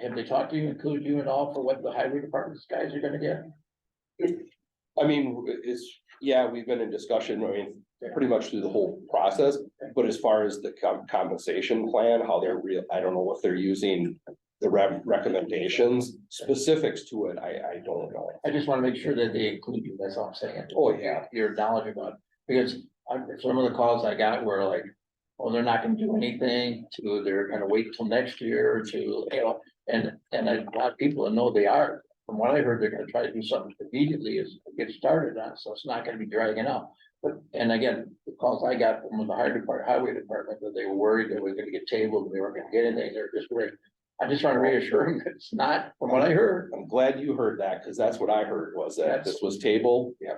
Have they talked to you, included you and all for what the highway department's guys are gonna get? I mean, we've been in discussion, pretty much through the whole process, but as far as the compensation plan, how they're I don't know if they're using. The recommendations, specifics to it, I don't know. I just wanna make sure that they include you, that's all I'm saying. Oh, yeah. Your knowledge about, because some of the calls I got were like, oh, they're not gonna do anything, to they're gonna wait till next year, to, and a lot of people know they are. From what I heard, they're gonna try to do something immediately as it gets started on, so it's not gonna be dragging out. But, and again, the calls I got from the highway department, that they were worried that we're gonna get tabled, they weren't gonna get anything, they're just worried. I just want to reassure them that it's not, from what I heard. I'm glad you heard that, because that's what I heard, was that this was tabled. Yeah.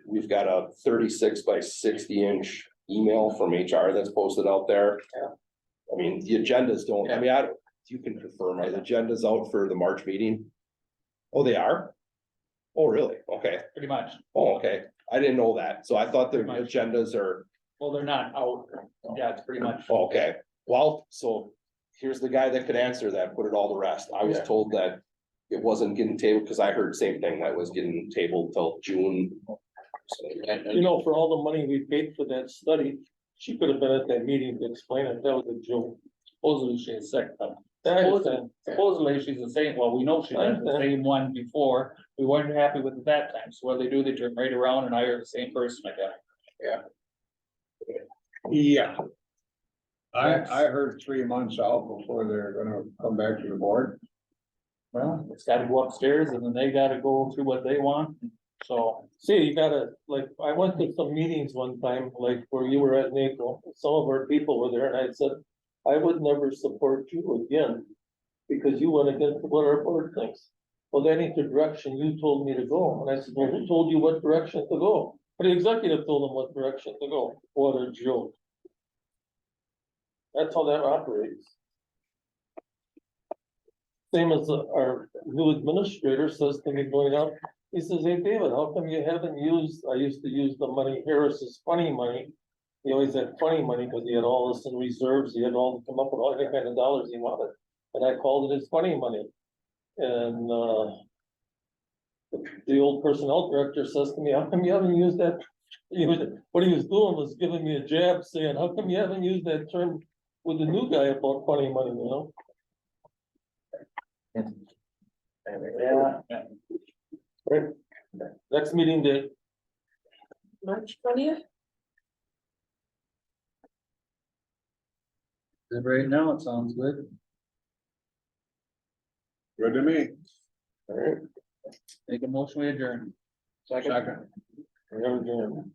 We've got a 36 by 60 inch email from HR that's posted out there. Yeah. I mean, the agendas don't, I mean, you can confirm, are the agendas out for the March meeting? Oh, they are? Oh, really? Okay. Pretty much. Oh, okay. I didn't know that. So I thought the Pretty much. agendas are, Well, they're not out. Yeah, it's pretty much. oh, okay. Well, so here's the guy that could answer that, put it all the rest. I was Yeah. told that it wasn't getting tabled, because I heard the same thing, that was getting tabled till June. So, You know, for all the money we paid for that study, she could have been at that meeting to explain it. That was a joke. Supposedly she's sick, but I understand. supposedly she's the same, well, we know she had the same one before. We weren't happy with it that time. So what they do, they turn right around and hire the same person again. Yeah. I heard 3 months out before they're gonna come back to the board. Well, it's gotta go upstairs and then they gotta go through what they want. So, See, you gotta, like, I went to some meetings one time, like where you were at NACO, some of our people were there, and I said, I would never support you again. Because you went against what our board thinks. Well, that ain't the direction you told me to go, and I said, well, who told you what direction to go? But the executive told them what direction to go, what a joke. That's how that operates. Same as our new administrator says to me going out, he says, hey, David, how come you haven't used, I used to use the money, Harris's funny money. He always had funny money because he had all this in reserves, he had all to come up with all the kind of dollars he wanted, and I called it his funny money. And, the old personnel director says to me, how come you haven't used that? What he was doing was giving me a jab saying, how come you haven't used that term with the new guy about funny money, you know? yeah, Right. Next meeting date, March 20th. right now it sounds good. Good to me. all right, Make a motion, we adjourn. Second. we have adjourned.